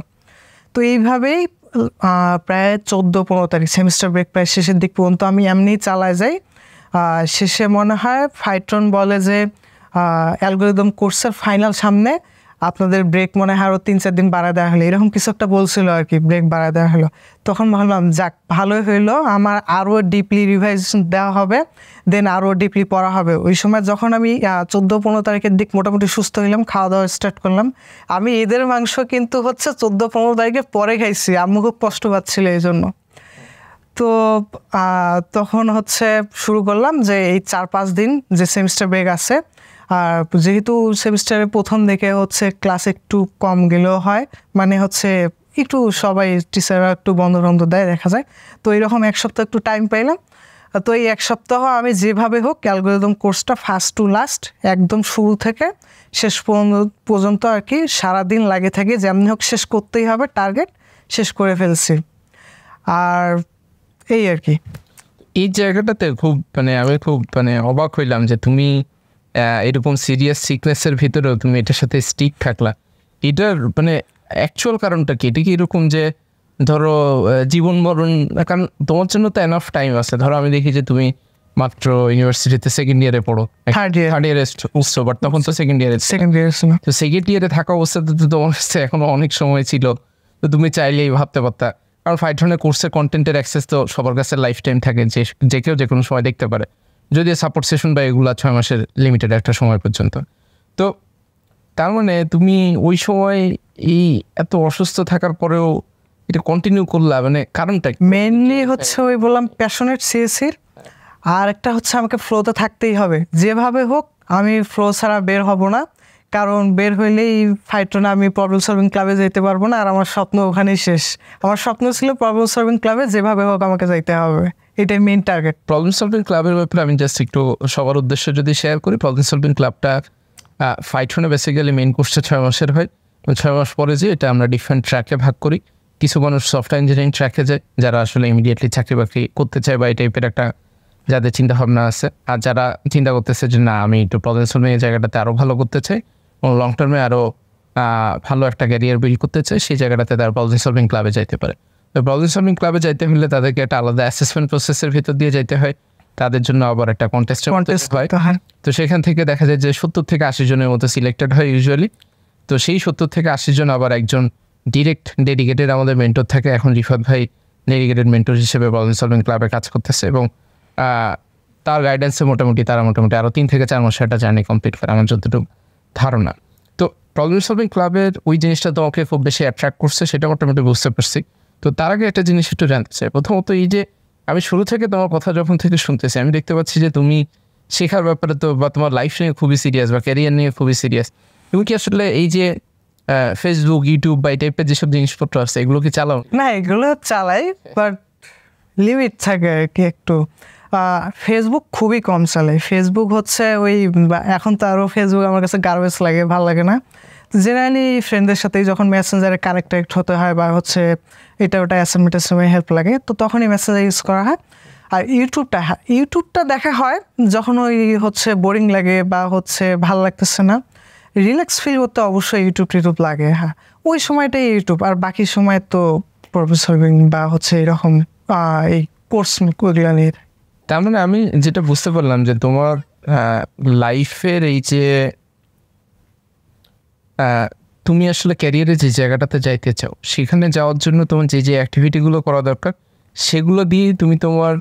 তো এইভাবেই প্রায় 14-15 তারিখ সেমিস্টার ব্রেক প্রায় শেষের দিক পর্যন্ত আমি এমনিই চালায় যাই। শেষে মনে হয় ফাইট্রন বলে যে অ্যালগোরিদম কোর্সের ফাইনাল সামনে, আপনাদের ব্রেক মনে হয় আরও 3-4 দিন বাড়া দেওয়া হলো, এরকম কিছু একটা বলছিল আর কি, ব্রেক বাড়া দেওয়া হলো। তখন ভাবলাম যাক ভালোই হইলো, আমার আরও ডিপলি রিভাইজেশন দেওয়া হবে, দেন আরও ডিপলি পড়া হবে। ওই সময় যখন আমি 14-15 তারিখের দিক মোটামুটি সুস্থ হইলাম, খাওয়া দাওয়া স্টার্ট করলাম। আমি ঈদের মাংস কিন্তু হচ্ছে 14-15 তারিখের পরে খাইছি, আম্মু খুব কষ্ট পাচ্ছিল এই জন্য। তো তখন হচ্ছে শুরু করলাম যে এই 4-5 দিন যে সেমিস্টার ব্রেক আছে, আর যেহেতু সেমিস্টারের প্রথম দিকে হচ্ছে ক্লাস একটু কম গেলেও হয়, মানে হচ্ছে একটু সবাই টিচাররা একটু বন্ধ দেয় দেখা যায়, তো এরকম 1 সপ্তাহ একটু টাইম পাইলাম। তো এই 1 সপ্তাহ আমি যেভাবে হোক অ্যালগোরিদম কোর্সটা ফার্স্ট টু লাস্ট একদম শুরু থেকে শেষ পর্যন্ত আর কি সারাদিন লাগে থাকে, যেমনি হোক শেষ করতেই হবে, টার্গেট শেষ করে ফেলছি। আর এই আর কি এই জায়গাটাতে খুব আমি খুব অবাক হইলাম যে তুমি এরকম সিরিয়াস সিকনেসের ভিতরেও তুমি এটার সাথে স্টিক থাকলা। এটার অ্যাকচুয়াল কারণটা কি? এটা কি এরকম যে ধরো জীবন মরণ, কারণ তোমার জন্য তো এনাফ টাইম আছে। ধরো আমি দেখি যে তুমি মাত্র ইউনিভার্সিটিতে সেকেন্ড ইয়ারে পড়ো, থার্ড ইয়ারে উঠছো, বাট তখন তো সেকেন্ড ইয়ারে তো সেকেন্ড ইয়ারে থাকা অবস্থাতে তো তোমার কাছে এখনো অনেক সময় ছিল, তো তুমি চাইলেই ভাবতে পারতা। কারণ ফাইট্রনের কোর্সের কন্টেন্টের অ্যাক্সেস তো সবার কাছে লাইফ টাইম থাকে, যে কেউ যে কোনো সময় দেখতে পারে, যদিও সাপোর্ট সেশন বা এগুলো 6 মাসের লিমিটেড একটা সময় পর্যন্ত। তো তার তুমি ওই সময় এই এত অসুস্থ থাকার পরেও এটা কন্টিনিউ করলা, কারণটা মেনলি হচ্ছে ওই বললাম প্যাশনেট সিএসির, আর একটা হচ্ছে আমাকে ফ্লোতে থাকতেই হবে, যেভাবে হোক আমি ফ্লো ছাড়া বের হব না, কারণ বের হইলেই ফাইট্রনে আমি প্রবলেম সলভিং ক্লাবে যেতে পারবো না, আর আমার স্বপ্ন ওখানেই শেষ। আমার স্বপ্ন ছিল প্রবলেম সলভিং ক্লাবে যেভাবে হোক আমাকে যাইতে হবে, এটাই মেইন টার্গেট। প্রবলেম সলভিং ক্লাবের ব্যাপারে আমি জাস্ট একটু সবার উদ্দেশ্যে যদি শেয়ার করি, প্রবলেম সলভিং ক্লাবটা ফাইট্রনে বেসিক্যালি মেইন কোর্সটা 6 মাসের হয়। 6 মাস পরে যে এটা আমরা ডিফারেন্ট ট্র্যাকে ভাগ করি। কিছু মানুষ সফটওয়্যার ইঞ্জিনিয়ারিং ট্র্যাকে যায়, যারা আসলে ইমিডিয়েটলি চাকরি বাকরি করতে চায় বা এই টাইপের একটা যাদের চিন্তা ভাবনা আছে, আর যারা চিন্তা করতেছে যে না আমি একটু প্রবলেম সলভিং এই জায়গাটাতে আরও ভালো করতে চাই এবং লং টার্মে আরও ভালো একটা ক্যারিয়ার বিল্ড করতে চাই, সেই জায়গাটাতে তারা প্রবলেম সলভিং ক্লাবে যাইতে পারে। তো প্রবলেম সলভিং ক্লাবে যাইতে হলে তাদেরকে একটা আলাদা অ্যাসেসমেন্ট প্রসেসের ভিতর দিয়ে যাইতে হয়, তাদের জন্য আবার একটা কন্টেস্ট হয়। তো সেখান থেকে দেখা যায় যে 70 থেকে 80 জনের মতো সিলেক্টেড হয় ইউজুয়ালি। তো সেই 70 থেকে 80 জন আবার একজন ডিরেক্ট ডেডিকেটেড আমাদের মেন্টর থাকে। এখন রিফাত ভাই ডেডিকেটেড মেন্টর হিসেবে প্রবলেম সলভিং ক্লাবে কাজ করতেছে এবং তার গাইডেন্সে তারা মোটামুটি আরও 3 থেকে 4 মাসে একটা জার্নি কমপ্লিট করে আমার যতটুকু ধারণা। তো প্রবলেম সলভিং ক্লাবের ওই জিনিসটা তোমাকে খুব বেশি অ্যাট্রাক্ট করছে সেটা মোটামুটি বুঝতে পারছি। তো তার আগে একটা জিনিস একটু জানতে চাই। প্রথমত এই যে আমি শুরু থেকে তোমার কথা যখন থেকে শুনতেছি, আমি দেখতে পাচ্ছি যে তুমি শেখার ব্যাপারে তো বা তোমার লাইফ নিয়ে খুবই সিরিয়াস বা ক্যারিয়ার নিয়ে খুবই সিরিয়াস। তুমি কি আসলে এই যে ফেসবুক, ইউটিউব বা এই টাইপের যেসব জিনিসপত্র আছে এগুলো কি চালাও? না, এগুলো চালাই, বাট লিমিট থাকে আর কি একটু। ফেসবুক খুবই কম চালাই। ফেসবুক হচ্ছে ওই এখন তো আরও ফেসবুক আমার কাছে গার্বেজ লাগে, ভালো লাগে না। জেনারেলি ফ্রেন্ডদের সাথেই যখন মেসেঞ্জারে কানেক্ট হতে হয় বা হচ্ছে এটা ওটা অ্যাসাইনমেন্টের সময় হেল্প লাগে, তো তখনই মেসেঞ্জার ইউজ করা হয়। আর ইউটিউবটা দেখা হয় যখন ওই হচ্ছে বোরিং লাগে বা হচ্ছে ভালো লাগতেছে না, রিল্যাক্স ফিল করতে অবশ্যই ইউটিউব লাগে। হ্যাঁ, ওই সময়টাই ইউটিউব, আর বাকি সময় তো প্রবলেম সলভিং বা হচ্ছে এরকম এই কোর্স ওগুলো নিয়ে। তার আমি যেটা বুঝতে পারলাম যে তোমার লাইফের এই যে তুমি আসলে ক্যারিয়ারে যে জায়গাটাতে যাইতে চাও সেখানে যাওয়ার জন্য তোমার যে যে অ্যাক্টিভিটিগুলো করা দরকার সেগুলো দিয়ে তুমি তোমার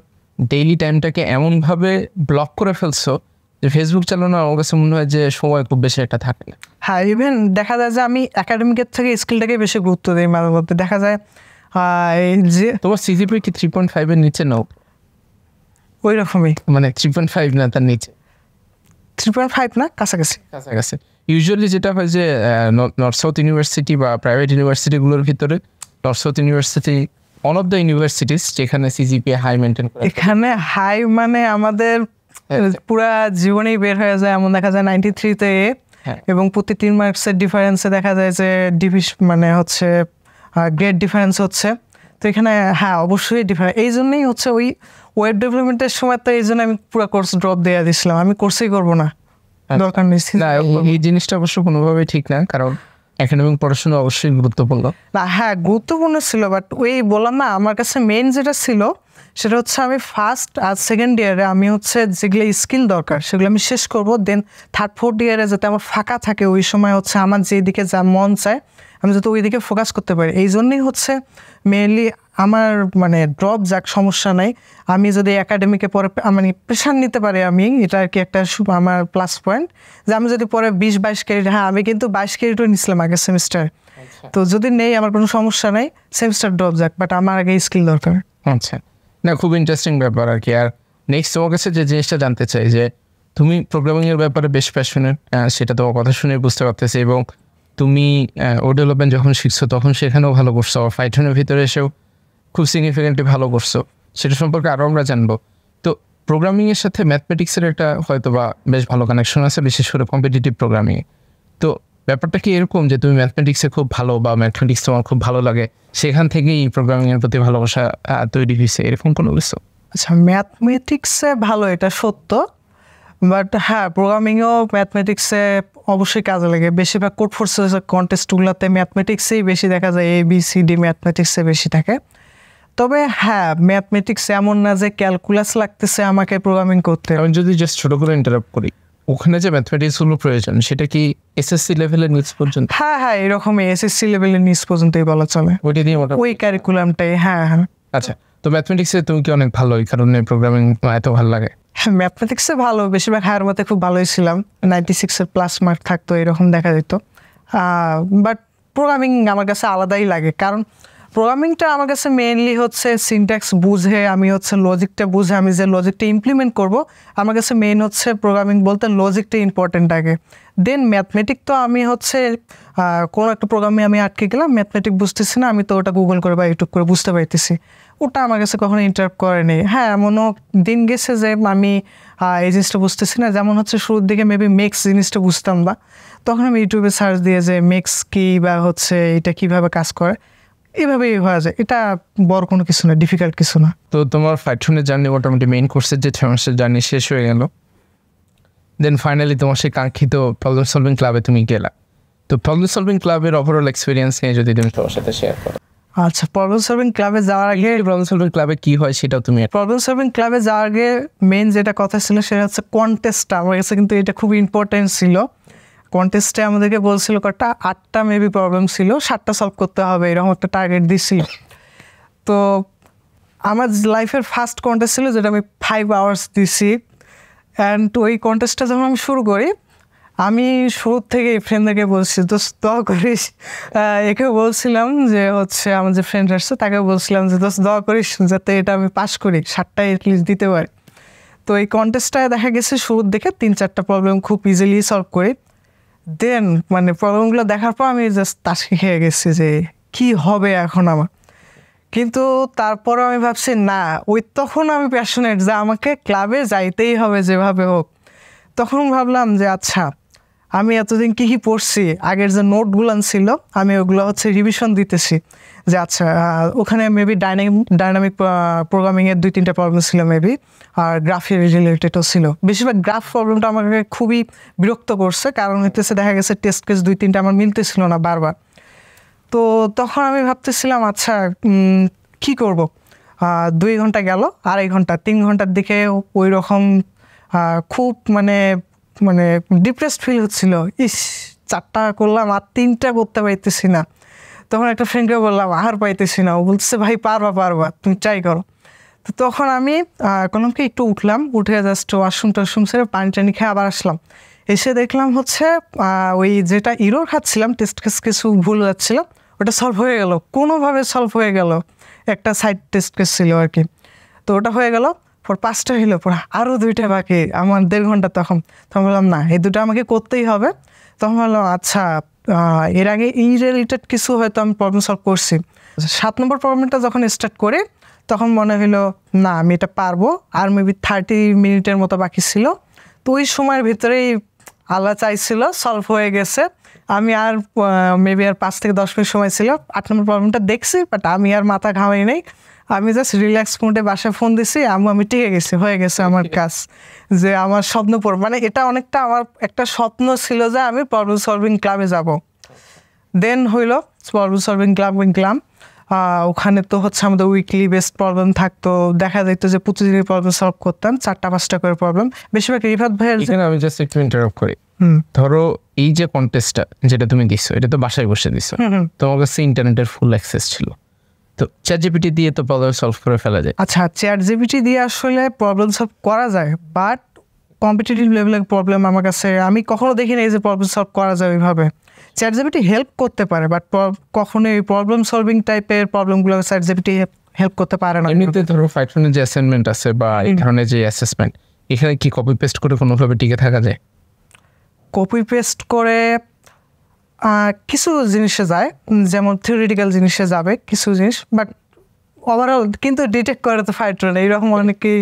ডেইলি টাইমটাকে এমনভাবে ব্লক করে ফেলছো যে ফেসবুক চালানো আমার কাছে মনে হয় যে সময় খুব বেশি একটা থাকে না। হ্যাঁ, ইভেন দেখা যায় যে আমি একাডেমিকের থেকে স্কিলটাকে বেশি গুরুত্ব দিই মাঝে মধ্যে। দেখা যায় যে তোমার সিজিপিএ কি 3.5 এর নিচে নাও? ওই রকমই 3.5 না তার নিচে? 3.5 না, কাছাকাছি। কাছাকাছি। ইউজুয়ালি যেটা হয় যে নর্থ সাউথ ইউনিভার্সিটি বা প্রাইভেট ইউনিভার্সিটিগুলোর ভিতরে north south university on of the universities যেখানে সিজিপিএ হাই মেনটেন করে। এখানে হাই মানে আমাদের পুরা জীবনেই বের হয়ে যায়, এমন দেখা যায় 93-তে এবং প্রতি 3 মার্কসের ডিফারেন্সে দেখা যায় যে মানে হচ্ছে গ্রেড ডিফারেন্স হচ্ছে। তো এখানে হ্যাঁ অবশ্যই ডিফারেন্স। এই জন্যই হচ্ছে ওই ওয়েব ডেভেলপমেন্টের সময় তো এই জন্য আমি পুরো কোর্স ড্রপ দিয়ে দিয়েছিলাম, আমি কোর্সই করবো না, দরকার নেই। না, এই জিনিসটা অবশ্য কোনোভাবেই ঠিক না, কারণ একাডেমিক পড়াশোনা অবশ্যই গুরুত্বপূর্ণ। না হ্যাঁ গুরুত্বপূর্ণ ছিল, বাট ওই বললাম না আমার কাছে মেইন যেটা ছিল সেটা হচ্ছে আমি ফার্স্ট আর সেকেন্ড ইয়ারে আমি হচ্ছে যেগুলো স্কিল দরকার সেগুলো আমি শেষ করবো, দেন থার্ড ফোর্থ ইয়ারে যাতে আমার ফাঁকা থাকে ওই সময় হচ্ছে আমার যেদিকে যা মন চায় আমি যাতে ওই দিকে ফোকাস করতে পারি। এই জন্যই হচ্ছে মেইনলি আমার মানে ড্রপ যাক সমস্যা নাই, আমি যদি একাডেমিকে পরে মানে প্রেশার নিতে পারি আমি, এটা আর কি একটা আমার প্লাস পয়েন্ট যে আমি যদি পরে 20-22 ক্রেডিট, হ্যাঁ আমি কিন্তু 22 ক্রেডিটও নিছিলাম আগের সেমিস্টার, তো যদি নেই আমার কোনো সমস্যা নাই, সেমিস্টার ড্রপ যাক, বাট আমার আগে স্কিল দরকার। আচ্ছা, না খুব ইন্টারেস্টিং ব্যাপার আর কি। আর নেক্সট তোমার কাছে যে জিনিসটা জানতে চাই যে তুমি প্রোগ্রামিংয়ের ব্যাপারে বেশ প্যাশনেট, সেটা তোমার কথা শুনে বুঝতে পারতেছি, এবং তুমি ও ডেভেলপমেন্ট যখন শিখছো তখন সেখানেও ভালো করছো, ফাইথনের ভিতরে এসেও খুব সিগনিফিকেন্টলি ভালো করছো, সেটা সম্পর্কে আরও আমরা জানবো। তো প্রোগ্রামিংয়ের সাথে ম্যাথমেটিক্সের একটা হয়তো বা বেশ ভালো কানেকশন আছে, বিশেষ করে কম্পিটিটিভ প্রোগ্রামিংয়ে। তো ব্যাপারটা কি এরকম যে তুমি ম্যাথমেটিক্সে খুব ভালো বা ম্যাথমেটিক্স তোমার খুব ভালো লাগে, সেখান থেকেই প্রোগ্রামিংয়ের প্রতি ভালোবাসা তৈরি হয়েছে, এরকম কোনো কিছু? আচ্ছা ম্যাথমেটিক্সে ভালো এটা সত্য, বাট হ্যাঁ প্রোগ্রামিংও ম্যাথমেটিক্সে অবশ্যই কাজে লাগে। বেশিরভাগ কোড ফোর্সেস কন্টেস্টগুলোতে ম্যাথমেটিক্সেই বেশি দেখা যায়, ABCD ম্যাথমেটিক্সে বেশি থাকে। তবে হ্যাঁ ম্যাথমেটিক্স এমন না যে ক্যালকুলাস লাগতেছে আমাকে প্রোগ্রামিং করতে। আমি যদি জাস্ট ছোটো করে ইন্টারাপ্ট করি, ওখানে যে ম্যাথমেটিক্সগুলো প্রয়োজন সেটা কি এসএসসি লেভেলের নিচ পর্যন্ত? হ্যাঁ হ্যাঁ এরকমই এসএসসি লেভেলের নিচ পর্যন্তই বলা চলে, ওইটা দিয়ে ওই ক্যারিকুলামটাই। হ্যাঁ হ্যাঁ। আচ্ছা, তো ম্যাথমেটিক্সে তুমি কি অনেক ভালো, এই কারণে প্রোগ্রামিং এত ভালো লাগে? হ্যাঁ ম্যাথমেটিক্সে ভালো, বেশিরভাগ হায়ার মতে খুব ভালোই ছিলাম, 96-এর প্লাস মার্ক থাকতো এরকম দেখা যেত। বাট প্রোগ্রামিং আমার কাছে আলাদাই লাগে, কারণ প্রোগ্রামিংটা আমার কাছে মেইনলি হচ্ছে সিনট্যাক্স বুঝে, আমি হচ্ছে লজিকটা বুঝে আমি যে লজিকটা ইমপ্লিমেন্ট করব, আমার কাছে মেইন হচ্ছে প্রোগ্রামিং বলতে লজিকটা ইম্পর্টেন্ট আগে, দেন ম্যাথমেটিক। তো আমি হচ্ছে কোনো একটা প্রোগ্রামে আমি আটকে গেলাম, ম্যাথমেটিক বুঝতেছি না, আমি তো ওটা গুগল করে বা ইউটিউব করে বুঝতে পারতেছি, ওটা আমার কাছে কখনো ইন্টারাপ্ট করেনি। হ্যাঁ এমনও দিন গেছে যে আমি এই জিনিসটা বুঝতেছি না, যেমন হচ্ছে শুরুর দিকে মেবি মেক্স জিনিসটা বুঝতাম না, তখন আমি ইউটিউবে সার্চ দিয়ে যে মেক্স কী বা হচ্ছে এটা কীভাবে কাজ করে, এইভাবেই হয়ে যায়। এটা বড় কোনো কিছু না, ডিফিকাল্ট কিছু না। তো তোমার ফাইথনের জার্নি মোটামুটি মেইন কোর্সের যে 6 মাসের জার্নি শেষ হয়ে গেল, দেন ফাইনালি তোমার সেই কাঙ্ক্ষিত প্রবলেম সলভিং ক্লাবে তুমি গেলা। তো প্রবলেম সলভিং ক্লাবের ওভারঅল এক্সপিরিয়েন্স নিয়ে যদি তুমি তোমার সাথে শেয়ার করো। আচ্ছা প্রবলেম সলভিং ক্লাবে যাওয়ার আগে, প্রবলেম সলভিং ক্লাবে কী হয় সেটাও তুমি। প্রবলেম সলভিং ক্লাবে যাওয়ার আগে মেইন যেটা কথা ছিল সেটা হচ্ছে কন্টেস্টটা আমার কাছে কিন্তু এটা খুব ইম্পর্টেন্ট ছিল। কন্টেস্টে আমাদেরকে বলছিল কটা 8টা মেবি প্রবলেম ছিল, 7টা সলভ করতে হবে, এরকম একটা টার্গেট দিছিল। তো আমার লাইফের ফার্স্ট কন্টেস্ট ছিল যেটা আমি 5 আওয়ার্স দিছি। অ্যান্ড ওই কন্টেস্টটা যখন আমি শুরু করি, আমি শুরুর থেকে ফ্রেন্ডদেরকে বলছি দোস্ত দোয়া করিস, একে বলছিলাম যে হচ্ছে আমার যে ফ্রেন্ড আসছে তাকে বলছিলাম যে দোস্ত দোয়া করিস যাতে এটা আমি পাস করি, 7টা এটলিস্ট দিতে পারি। তো এই কন্টেস্টটায় দেখা গেছে শুরুর দিকে 3-4টা প্রবলেম খুব ইজিলি সলভ করি, দেন মানে প্রবলেমগুলো দেখার পর আমি জাস্ট তাসকে খেয়ে গেছি যে কি হবে এখন আমার। কিন্তু তারপরে আমি ভাবছি না, ওই তখন আমি প্যাশনেট যে আমাকে ক্লাবে যাইতেই হবে যেভাবে হোক। তখন ভাবলাম যে আচ্ছা আমি এতদিন কী পড়ছি, আগের যে নোটগুলো ছিল আমি ওগুলো হচ্ছে রিভিশন দিতেছি, যে আচ্ছা ওখানে মেবি ডাইনামিক প্রোগ্রামিংয়ের 2-3টা প্রবলেম ছিল মেবি, আর গ্রাফের রিলেটেডও ছিল। বেশিরভাগ গ্রাফ প্রবলেমটা আমাকে খুবই বিরক্ত করছে, কারণ হইতেছে দেখা গেছে টেস্ট কেস 2-3টা আমার মিলতেছিল না বারবার। তো তখন আমি ভাবতেছিলাম আচ্ছা কী করব। 2 ঘন্টা গেল, 2.5 ঘন্টা 3 ঘন্টার দিকে ওই রকম খুব মানে ডিপ্রেসড ফিল হচ্ছিল, ইস 4টা করলাম আর 3টা করতে পারতেছি না। তখন একটা ফ্রেন্ডকে বললাম আর পাইতেছি না, ও বলছে ভাই পারবা তুমি ট্রাই করো। তো তখন আমি করলাম কি একটু উঠলাম, উঠে জাস্ট ওয়াশরুম সেরে পানি খেয়ে আবার আসলাম, এসে দেখলাম হচ্ছে ওই যেটা ইরোর খাচ্ছিলাম টেস্ট কেস কিছু ভুল যাচ্ছিল, ওটা সলভ হয়ে গেল, কোনোভাবে সলভ হয়ে গেল। একটা সাইড টেস্ট কেস ছিল আর কি, তো ওটা হয়ে গেল। পর 5টা হইলো, পর আরও 2টা বাকি, আমার 1.5 ঘন্টা। তখন বললাম না, এই 2টা আমাকে করতেই হবে। তখন বললাম আচ্ছা, এর আগে এই রিলেটেড কিছু হয়তো আমি প্রবলেম সলভ করছি। 7 নম্বর প্রবলেমটা যখন স্টার্ট করে তখন মনে হলো না, আমি এটা পারবো। আর মেবি 30 মিনিটের মতো বাকি ছিল। তো ওই সময়ের ভিতরেই আল্লাহ চাইছিল, সলভ হয়ে গেছে। আমি আর মেবি আর 5 থেকে 10 মিনিট সময় ছিল। 8 নম্বর প্রবলেমটা দেখছি, বাট আমি আর মাথা ঘামাই নাই। আমি জাস্ট রিল্যাক্স মোডে বাসায় ফোন দিছি, আমি টিকে গেছি, হয়ে গেছে আমার কাজ। যে আমার স্বপ্ন মানে এটা অনেকটা আমার একটা স্বপ্ন ছিল যে আমি প্রবলেম সলভিং ক্লাবে যাব। দেন হইলো প্রবলেম সলভিং ক্লাব গেলাম। ওখানে তো হচ্ছে আমাদের উইকলি বেস্ট প্রবলেম থাকতো, দেখা যেত যে প্রতিদিনই প্রবলেম সলভ করতাম, 4টা-5টা করে প্রবলেম। বেশিরভাগ রিফাত ভাইয়ের। এখানে আমি জাস্ট একটু ইন্টারাপ্ট করি। ধরো এই যে কন্টেস্টটা যেটা তুমি দিছো, এটা তো বাসায় বসে দিছো, তোমার কাছে ইন্টারনেটের ফুল অ্যাক্সেস ছিল, তো চ্যাটজিপিটি দিয়ে তো প্রবলেম সলভ করে ফেলা যায়। আচ্ছা, চ্যাটজিপিটি দিয়ে আসলে প্রবলেম সলভ করা যায়, বাট কম্পিটিটিভ লেভেলের প্রবলেম আমার কাছে আমি কখনো দেখি না যে প্রবলেম সলভ করা যায় ওইভাবে। চ্যাটজিপিটি হেল্প করতে পারে, বাট কখনো এই প্রবলেম সলভিং টাইপের প্রবলেমগুলো চ্যাটজিপিটি হেল্প করতে পারে না। এমনিতে ধরো ফাইথনের যে অ্যাসাইনমেন্ট আছে বা এই ধরনের যে অ্যাসেসমেন্ট, এখানে কি কপি পেস্ট করে কোনোভাবে টিকে থাকা যায়? কপি পেস্ট করে কিছু জিনিসে যায়, যেমন থিওরিটিক্যাল জিনিসে যাবে কিছু জিনিস, বাট ওভারঅল কিন্তু ডিটেক্ট করে তো ফাইটন। এইরকম অনেকেই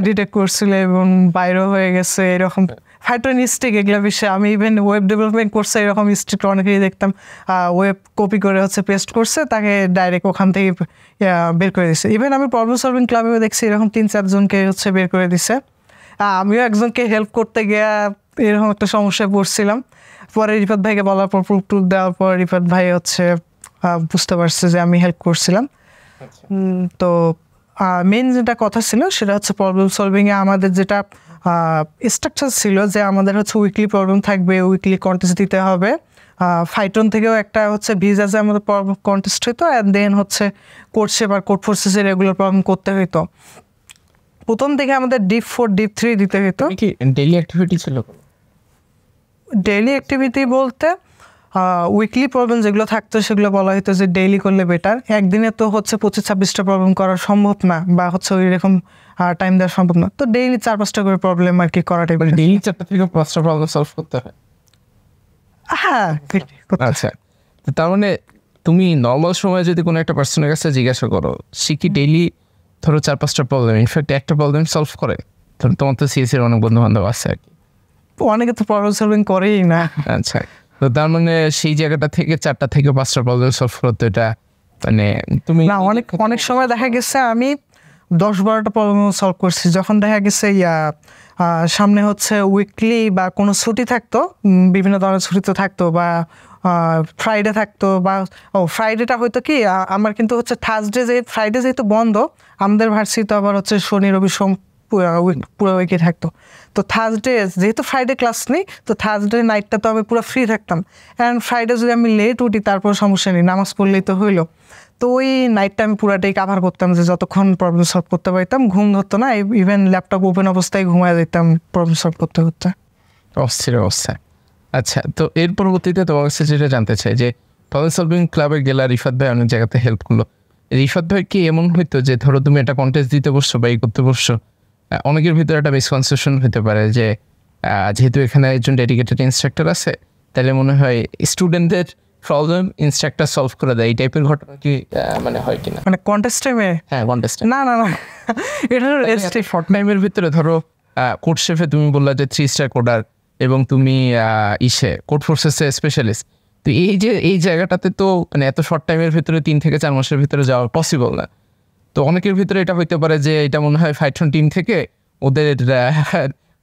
ডিটেক্ট করছিল এবং বাইরেও হয়ে গেছে এরকম ফাইটন স্টিক, এগুলো বিষয়ে আমি ইভেন ওয়েব ডেভেলপমেন্ট করছে, এরকম স্টিক অনেকেই দেখতাম ওয়েব কপি করে হচ্ছে পেস্ট করছে, তাকে ডাইরেক্ট ওখান থেকে বের করে দিচ্ছে। ইভেন আমি প্রবলেম সলভিং ক্লাবেও দেখছি এরকম 3-4 জনকে হচ্ছে বের করে দিছে। আমিও একজনকে হেল্প করতে গিয়ে এরকম একটা সমস্যায় পড়ছিলাম। পরে রিফাত ভাইকে বলার পর প্রুফ টুফ দেওয়ার পর রিফাত ভাই হচ্ছে বুঝতে পারছে যে আমি হেল্প করছিলাম। তো মেন যেটা কথা ছিল সেটা হচ্ছে প্রবলেম সলভিংয়ে আমাদের যেটা স্ট্রাকচার ছিল যে আমাদের হচ্ছে উইকলি প্রবলেম থাকবে, উইকলি কন্টেস্ট দিতে হবে। ফাইটন থেকেও একটা হচ্ছে ভিজাজে আমাদের কন্টেস্ট হইতো, অ্যান্ড দেন হচ্ছে কোর্টশেপ আর কোর্ট ফোর্সেসের রেগুলার প্রবলেম করতে হইতো। প্রথম থেকে আমাদের ডিপ 4 ডিপ 3 দিতে হইতো। কি ডেইলি অ্যাক্টিভিটি ছিল? ডেইলি অ্যাক্টিভিটি বলতে উইকলি প্রবলেম যেগুলো থাকতো সেগুলো বলা হতো যে ডেইলি করলে বেটার। একদিনে তো হচ্ছে 25-26টা প্রবলেম করা সম্ভব না, বা হচ্ছে ওই রকম টাইম দেওয়া সম্ভব না। তো ডেইলি 4-5টা করে প্রবলেম আর কি করাটাই। ডেইলি 4টা থেকে 5টা প্রবলেম সলভ করতে হয়? হ্যাঁ। আচ্ছা, তার মানে তুমি নর্মাল সময় যদি কোনো একটা পার্সনের কাছে জিজ্ঞাসা করো, সে কি ডেইলি ধরো 4-5টা প্রবলেম, ইনফ্যাক্ট একটা প্রবলেম সলভ করে? ধরো তোমার তো সিএসির অনেক বন্ধু বান্ধব আছে আর কি, অনেকে তো প্রবলেম সলভিং করেই না। আচ্ছা, তো তার মানে সেই জায়গাটা থেকে 4টা থেকে 5টা প্রবলেম সলভ করতে, এটা মানে তুমি না, অনেক সময় দেখা গেছে আমি 10-12টা প্রবলেম সলভ করছি। যখন দেখা গেছে সামনে হচ্ছে উইকলি বা কোনো ছুটি থাকতো, বিভিন্ন ধরনের ছুটি তো থাকতো, বা ফ্রাইডে থাকতো, বা ফ্রাইডেটা হয়তো কি আমার কিন্তু হচ্ছে ফ্রাইডে যেহেতু বন্ধ আমাদের ভার্সিটি, আবার হচ্ছে শনি রবি সোম পুরো উইকে থাকতো। তো থার্সডে যেহেতু ফ্রাইডে ক্লাস নেই, তো থার্সডে নাইটটা তো আমি পুরো ফ্রি থাকতাম। অ্যান্ড ফ্রাইডে যদি আমি লেট উঠি তারপর সমস্যা নেই, নামাজ পড়লেই তো হইলো। তো ওই নাইটটা আমি পুরাটাই কাভার করতাম, যে যতক্ষণ প্রবলেম সলভ করতে পারতাম, ঘুম ধরতো না। ইভেন ল্যাপটপ ওপেন অবস্থায় ঘুমায় যেতাম প্রবলেম সলভ করতে করতে। অস্থির অবস্থা। আচ্ছা, তো এর পরবর্তীতে তোমার কাছে যেটা জানতে চাই যে প্রবলেম সলভিং ক্লাবে গেলা, রিফাত ভাই অনেক জায়গাতে হেল্প করলো। রিফাত ভাই কি এমন হইতো যে ধরো তুমি একটা কন্টেস্ট দিতে বসছো বা এই করতে বসছো, অনেকের ভিতরে একটা মিসকনসেপশন হতে পারে যে যেহেতু এখানে একজন ডেডিকেটেড ইনস্ট্রাক্টর আছে, তাহলে মনে হয় স্টুডেন্টদের প্রবলেম ইনস্ট্রাক্টর সলভ করে দেয়। এই টাইপের ঘটনা কি মানে হয় কিনা? মানে কন্টেস্ট টাইমে? হ্যাঁ, কন্টেস্ট। না, এটা শর্ট টাইমের ভিতরে ধরো কোড শেফে তুমি বললা যে 3 স্টার কোডার, এবং তুমি কোড ফোর্সেসে স্পেশালিস্ট। তো এই জায়গাটাতে তো মানে এত শর্ট টাইমের ভিতরে 3 থেকে 4 মাসের ভিতরে যাওয়া পসিবল না। তো অনেকের ভিতরে এটা হইতে পারে যে এটা মনে হয় ফাইথন টিম থেকে ওদের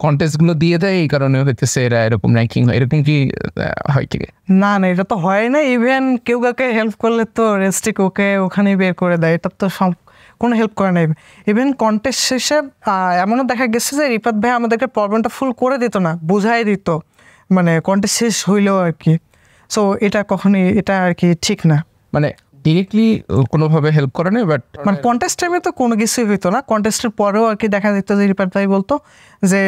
কন্টেস্টগুলো দিয়ে দেয়, এই কারণে হইতেছে এরা এরকম র্যাঙ্কিং হয়। এরকম কি হয় কি? না, এটা তো হয় না। ইভেন কেউ কাউকে হেল্প করলে তো রেস্ট্রিক ওখানেই বের করে দেয়, এটা তো কোনো হেল্প করে না। ইভেন কন্টেস্ট শেষে এমনও দেখা গেছে যে রিফাত ভাই আমাদেরকে প্রবলেমটা ফুল করে দিত না, বুঝাই দিত মানে কন্টেস্ট শেষ হইলেও আর কি। সো এটা কখনই এটা আর কি ঠিক না, মানে ডিরেক্টলি কোনোভাবে হেল্প করে না। বাট মানে কন্টেস্ট টাইমে তো কোনো কিছুই হইতো না, কন্টেস্টের পরেও আর কি দেখা যেত যে রিফাত ভাই বলতো যে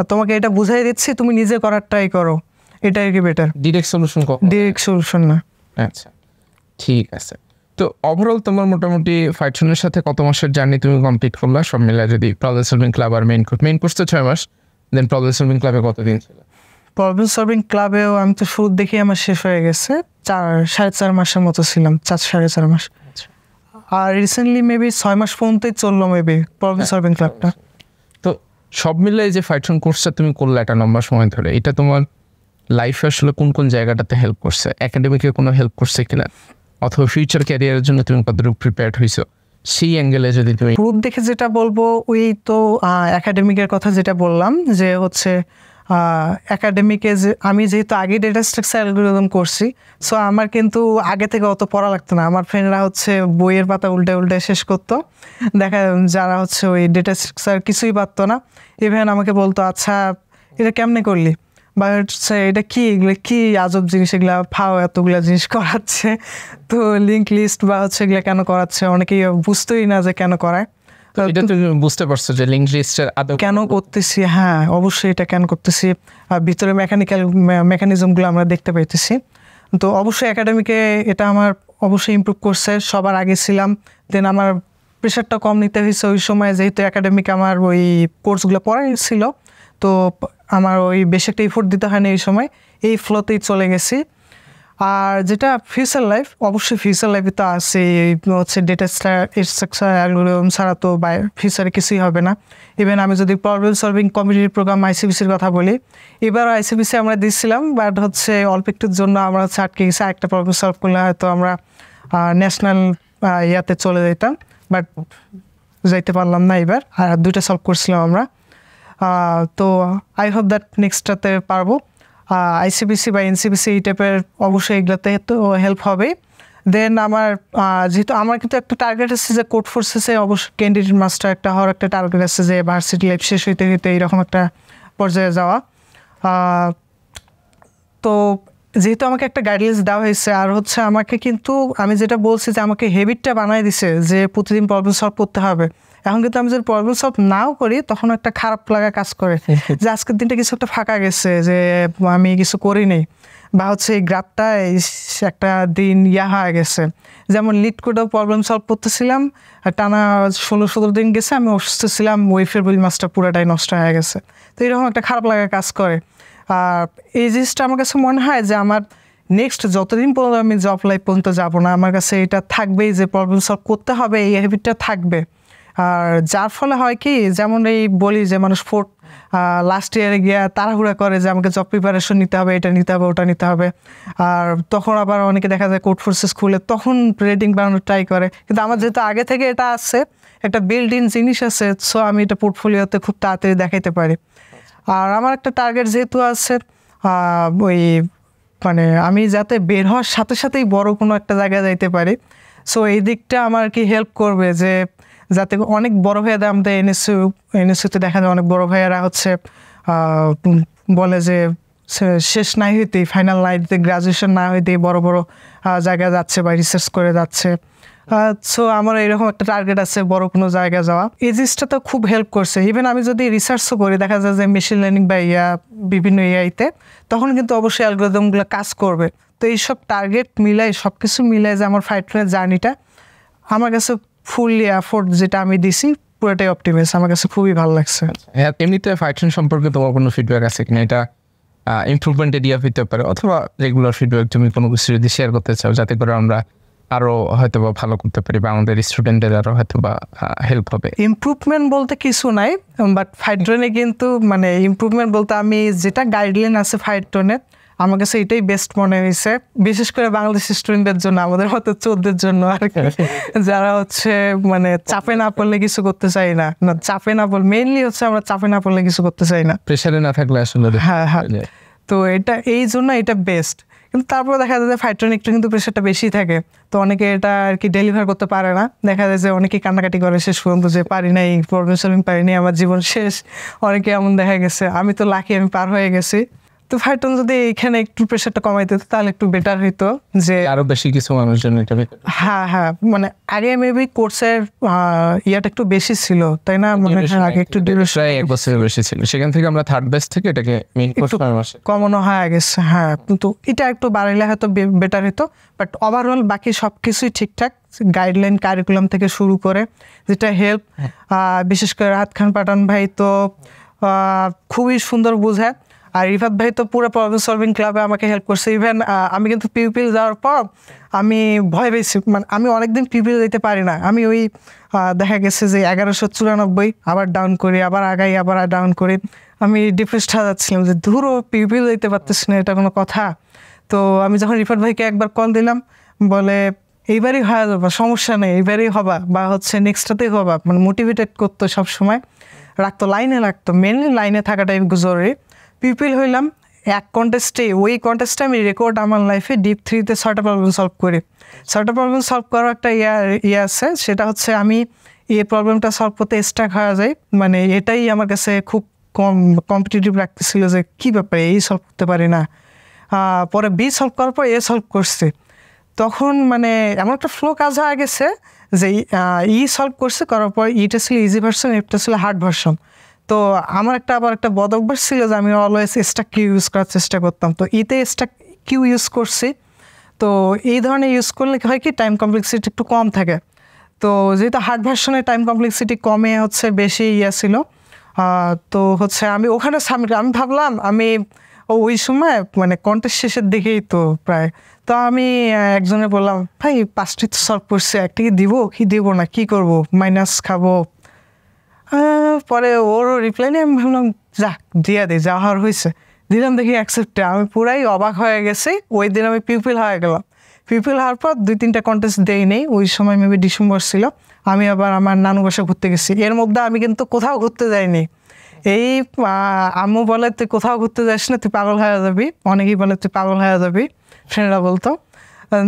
তোমাকে এটা বুঝাই দিচ্ছি, তুমি নিজে করার ট্রাই করো, এটা আর কি better. Direct solution direct solution না। আচ্ছা, ঠিক আছে। তো ওভারঅল তোমার মোটামুটি ফাইটনের সাথে কত মাসের জার্নি তুমি কমপ্লিট করলা সব মিলে, যদি প্রবলেম সলভিং ক্লাব আর মেইন কোর্স তো 6 মাস, দেন প্রবলেম সলভিং ক্লাবে কতদিন ছিল? প্রবলেম সলভিং ক্লাবেও আমি তো শুরু দেখি আমার শেষ হয়ে গেছে, 4.5 মাসের মতো ছিলাম, 4.5 মাস। আর রিসেন্টলি মেবি 6 মাস পর্যন্তই চললো মেবি প্রবলেম সলভিং ক্লাবটা। তো সব মিলে যে ফাইটন কোর্সটা তুমি করলে একটা লম্বা সময় ধরে, এটা তোমার লাইফে আসলে কোন কোন জায়গাটাতে হেল্প করছে? একাডেমিকে কোনো হেল্প করছে কিনা, অথবা ফিউচার ক্যারিয়ারের জন্য তুমি কতটুকু প্রিপেয়ার্ড হইছো, সেই অ্যাঙ্গেলে যদি তুমি গ্রুপ দেখে যেটা বলবো, ওই তো একাডেমিকের কথা যেটা বললাম যে হচ্ছে একাডেমিকে যে আমি যেহেতু আগে ডেটা স্ট্রাকচার অ্যালগরিদম করছি, সো আমার কিন্তু আগে থেকে অত পড়া লাগতো না। আমার ফ্রেন্ডরা হচ্ছে বইয়ের পাতা উল্টে উল্টে শেষ করতো, দেখা যারা হচ্ছে ওই ডেটা স্ট্রাকচার কিছুই পারতো না, ইভেন আমাকে বলতো আচ্ছা এটা কেমনে করলি, বা হচ্ছে এটা কি, এগুলো কি আজব জিনিস, এগুলা ফাও এতগুলো জিনিস করাচ্ছে, তো লিঙ্ক লিস্ট বা হচ্ছে এগুলো কেন করাচ্ছে, অনেকেই বুঝতেই না যে কেন করায়। এটা তুমি বুঝতে পারছো যে লিঙ্ক লিস্টের আদৌ কেন করতেছি, হ্যাঁ অবশ্যই এটা কেন করতেছি, ভিতরে মেকানিজমগুলো আমরা দেখতে পাইতেছি। তো অবশ্যই একাডেমিকে এটা আমার অবশ্যই ইমপ্রুভ করছে, সবার আগে ছিলাম, দেন আমার প্রেশারটা কম নিতে হয়েছে ওই সময়, যেহেতু একাডেমিক আমার ওই কোর্সগুলো পড়াই ছিল, তো আমার ওই বেশি একটা এফোর্ট দিতে হয় না এই সময়, এই ফ্লোতেই চলে গেছি। আর যেটা ফিউচার লাইফ, অবশ্যই ফিউচার লাইফে তো আছে হচ্ছে ডেটা স্ট্রাকচার অ্যালগরিদম ছাড়া তো ফিউচারে কিছুই হবে না। ইভেন আমি যদি প্রবলেম সলভিং কম্পিটিটিভ প্রোগ্রাম আইসিবিসির কথা বলি, এবার আইসিবিসি আমরা দিচ্ছিলাম, বাট হচ্ছে অল্প একটুর জন্য আমরা হচ্ছে আটকে গেছি, একটা প্রবলেম সলভ করলে হয়তো আমরা ন্যাশনাল ইয়াতে চলে যেতাম, বাট যাইতে পারলাম না এবার, আর 2টা সলভ করছিলাম আমরা। তো আই হোপ দ্যাট নেক্সটটাতে পারবো। আইসিবিসি বা এনসিবিসি এই টাইপের অবশ্যই এগুলোতে তো হেল্প হবে। দেন আমার যেহেতু আমার কিন্তু একটা টার্গেট আছে যে কোড ফোর্সেসে অবশ্যই ক্যান্ডিডেট মাস্টার একটা হওয়ার একটা টার্গেট আছে, যে ভার্সিটি লাইফ শেষ হইতে হইতে এইরকম একটা পর্যায়ে যাওয়া। তো যেহেতু আমাকে একটা গাইডলাইন্স দেওয়া হয়েছে, আর হচ্ছে আমাকে কিন্তু আমি যেটা বলছি যে আমাকে হ্যাবিটটা বানাই দিছে যে প্রতিদিন প্রবলেম সলভ করতে হবে। এখন কিন্তু আমি যদি প্রবলেম সলভ নাও করি তখন একটা খারাপ লাগা কাজ করে যে আজকের দিনটা কিছু একটা ফাঁকা গেছে, যে আমি কিছু করিনি, বা হচ্ছে এই গ্রাফটা একটা দিন হয়ে গেছে। যেমন লিড কোডেও প্রবলেম সলভ করতেছিলাম, টানা 16-17 দিন গেছে, আমি অসুস্থ ছিলাম, ওই ফেব্রুয়ারি মাসটা পুরোটাই নষ্ট হয়ে গেছে। তো এরকম একটা খারাপ লাগা কাজ করে। আর এই জিনিসটা আমার কাছে মনে হয় যে আমার নেক্সট যতদিন পর্যন্ত আমি জব লাইফ পর্যন্ত যাবো না, আমার কাছে এটা থাকবেই যে প্রবলেম সলভ করতে হবে, এই হ্যাবিটটা থাকবে। আর যার ফলে হয় কি, যেমন এই বলি যে মানুষ লাস্ট ইয়ারে গিয়ে তাড়াহুড়া করে যে আমাকে জব প্রিপারেশন নিতে হবে, এটা নিতে হবে, ওটা নিতে হবে, আর তখন আবার অনেকে দেখা যায় কোড ফোর্সেস খুলে তখন রেটিং বানানোর ট্রাই করে। কিন্তু আমার যেহেতু আগে থেকে এটা আছে, একটা বিল্ড ইন জিনিস আছে, সো আমি এটা পোর্টফোলিওতে খুব তাড়াতাড়ি দেখাইতে পারি। আর আমার একটা টার্গেট যেহেতু আছে, ওই মানে আমি যাতে বের হওয়ার সাথে সাথেই বড় কোনো একটা জায়গায় যাইতে পারি, সো এই দিকটা আমার কি হেল্প করবে, যে যাতে অনেক বড় ভাইয়াদের আমাদের এনএসইউতে দেখা যায় অনেক বড় ভাইয়ারা হচ্ছে বলে যে শেষ নাই হইতেই, ফাইনাল না হইতে, গ্রাজুয়েশন না হইতেই বড় বড় জায়গায় যাচ্ছে বা রিসার্চ করে যাচ্ছে। সো আমার এরকম একটা টার্গেট আছে বড় কোনো জায়গায় যাওয়া। এই জিনিসটা তো খুব হেল্প করছে। ইভেন আমি যদি রিসার্চও করি, দেখা যায় যে মেশিন লার্নিং বা বিভিন্ন এআইতে, তখন কিন্তু অবশ্যই অ্যালগরিদমগুলো কাজ করবে। তো এইসব টার্গেট মিলাই, সব কিছু মিলাই যে আমার ফাইটনের জার্নিটা আমার কাছে ফুললি এফোর্ট যেটা আমি দিছি পুরোটাই অপটিমাইজ, আমার কাছে খুবই ভালো লাগছে। এমনিতে ফাইটন সম্পর্কে তোমার কোনো ফিডব্যাক আছে কিনা? এটা ইমপ্রুভমেন্ট এরিয়া হইতে পারে, অথবা রেগুলার ফিডব্যাক তুমি কোনো কিছু যদি শেয়ার করতে চাও, যাতে করে আমরা আরো হয়তো বা ভালো করতে পারি বা আমাদের স্টুডেন্টদের আরো হয়তো বা হেল্প হবে। ইমপ্রুভমেন্ট বলতে কিছু নাই, বাট ফাইটনে কিন্তু মানে ইমপ্রুভমেন্ট বলতে আমি যেটা গাইডলাইন আছে ফাইটনে, আমার কাছে এটাই বেস্ট মনে হয়েছে, বিশেষ করে বাংলাদেশি স্টুডেন্টদের জন্য, আমাদের মতো চোদ্দের জন্য আর কি, যারা হচ্ছে মানে চাপে না পড়লে কিছু করতে চাই না, চাপে না পড়লে মেইনলি হচ্ছে আমরা চাপে না পড়লে কিছু করতে চাই না, প্রেশারে না থাকলে আসলে। হ্যাঁ হ্যাঁ, তো এটা এই জন্য এটা বেস্ট। কিন্তু তারপরে দেখা যায় যে ফাইটন একটু কিন্তু প্রেশারটা বেশি থাকে, তো অনেকে এটা আর কি ডেলিভার করতে পারে না, দেখা যায় যে অনেকেই কান্নাকাটি করে শেষ পর্যন্ত যে পারি নাই, প্রবলেম সলভিং পারিনি, আমার জীবন শেষ। অনেকে এমন দেখা গেছে, আমি তো লাকি, আমি পার হয়ে গেছি। তো ভাইটন যদি এখানে একটু প্রেশারটা কমাই দিত তাহলে একটু বেটার হইতো, যে আরো বেশি কিছু মানুষজন এটা হ্যাঁ মানে আগে মেবি কোর্সের ইয়াটা একটু বেশি ছিল, তাই না? মানে আগে একটু প্রায় 1 বছরের বেশি ছিল, সেখান থেকে আমরা থার্ড ব্যাচ থেকে এটাকে মেইন কোর্স মাসে কমানো হয়ে গেছে। হ্যাঁ, কিন্তু এটা একটু বাড়াইলে হয়তো বেটার হতো, বাট ওভারঅল বাকি সব কিছুই ঠিকঠাক, গাইডলাইন কারিকুলাম থেকে শুরু করে যেটা হেল্প, বিশেষ করে রাহাত খান পাঠান ভাই তো খুবই সুন্দর বোঝায়, আর রিফাত ভাই তো পুরো প্রবলেম সলভিং ক্লাবে আমাকে হেল্প করছে। ইভেন আমি কিন্তু পিউপিল যাওয়ার পর আমি ভয় পেয়েছি, মানে আমি অনেকদিন পিউপিল যেতে পারি না, আমি ওই দেখা গেছে যে 1194 আবার ডাউন করি, আবার আগাই, আবার ডাউন করি, আমি ডিপ্রেসড হয়ে যাচ্ছিলাম যে ধুরো পিউপিল যেতে পারতেছি না, এটা কোনো কথা? তো আমি যখন রিফাত ভাইকে একবার কল দিলাম, বলে এইবারই হয়ে যাবা, সমস্যা নেই, এইবারই হবা, বা হচ্ছে নেক্সটটাতেই হবা, মানে মোটিভেটেড করতো সবসময়, রাখতো, লাইনে রাখতো, মেনলি লাইনে থাকাটাই জরুরি। পিপিল হইলাম এক কন্টেস্টে, ওই কন্টেস্টে আমি রেকর্ড আমার লাইফে ডিপ 3-তে 6টা প্রবলেম সলভ করি। 6টা প্রবলেম সলভ করার একটা ইয়ে আছে, সেটা হচ্ছে আমি এই প্রবলেমটা সলভ করতে স্টাক হয়ে যাই, মানে এটাই আমার কাছে খুব কম্পিটিটিভ লাগতেছিল যে কী ব্যাপারে এই সলভ করতে পারি না। পরে বি সলভ করার পর এ সলভ করছে, তখন মানে এমন একটা ফ্লো কাজ হয়ে গেছে যে ই সলভ করছে, করার পর ইটা ছিল ইজি ভার্সন, এফটা ছিল হার্ড ভার্সন। তো আমার আবার একটা বদ অভ্যাস ছিল যে আমি অলওয়েজ স্টাক কিউ ইউজ করার চেষ্টা করতাম, তো ইতে স্টাক কিউ ইউজ করছি। তো এই ধরনের ইউজ করলে হয় কি টাইম কমপ্লেক্সিটি একটু কম থাকে, তো যেহেতু হার্ড ভার্সনে টাইম কমপ্লেক্সিটি কমে হচ্ছে বেশি ছিল, তো হচ্ছে আমি ওখানে সাবমিট, আমি ভাবলাম আমি ওই সময় মানে কন্টেস্ট শেষের দিকেই তো প্রায়, তো আমি একজনে বললাম ভাই 5টি তো সলভ করছি, একটা কি দিব কি দিব না, কি করব, মাইনাস খাবো? পরে ওরও রিপ্লাই নিয়ে আমি ভাবলাম যাক দিয়া দিই, যা হওয়ার হয়েছে, দিলাম, দেখি অ্যাকসেপ্টে। আমি পুরাই অবাক হয়ে গেছি, ওই দিন আমি পিউপিল হয়ে গেলাম। পিউপিল হওয়ার পর 2-3টা কন্টেস্ট দেই নেই, ওই সময় মেবি ডিসেম্বর ছিল, আমি আবার আমার নানু বাসা ঘুরতে গেছি। এর মধ্যে আমি কিন্তু কোথাও ঘুরতে যাইনি, এই আম্মু বলে তুই কোথাও ঘুরতে যাস না, তুই পাগল হয়ে যাবি, অনেকেই বলে তুই পাগল হয়ে যাবি, ফ্রেন্ডরা বলতো।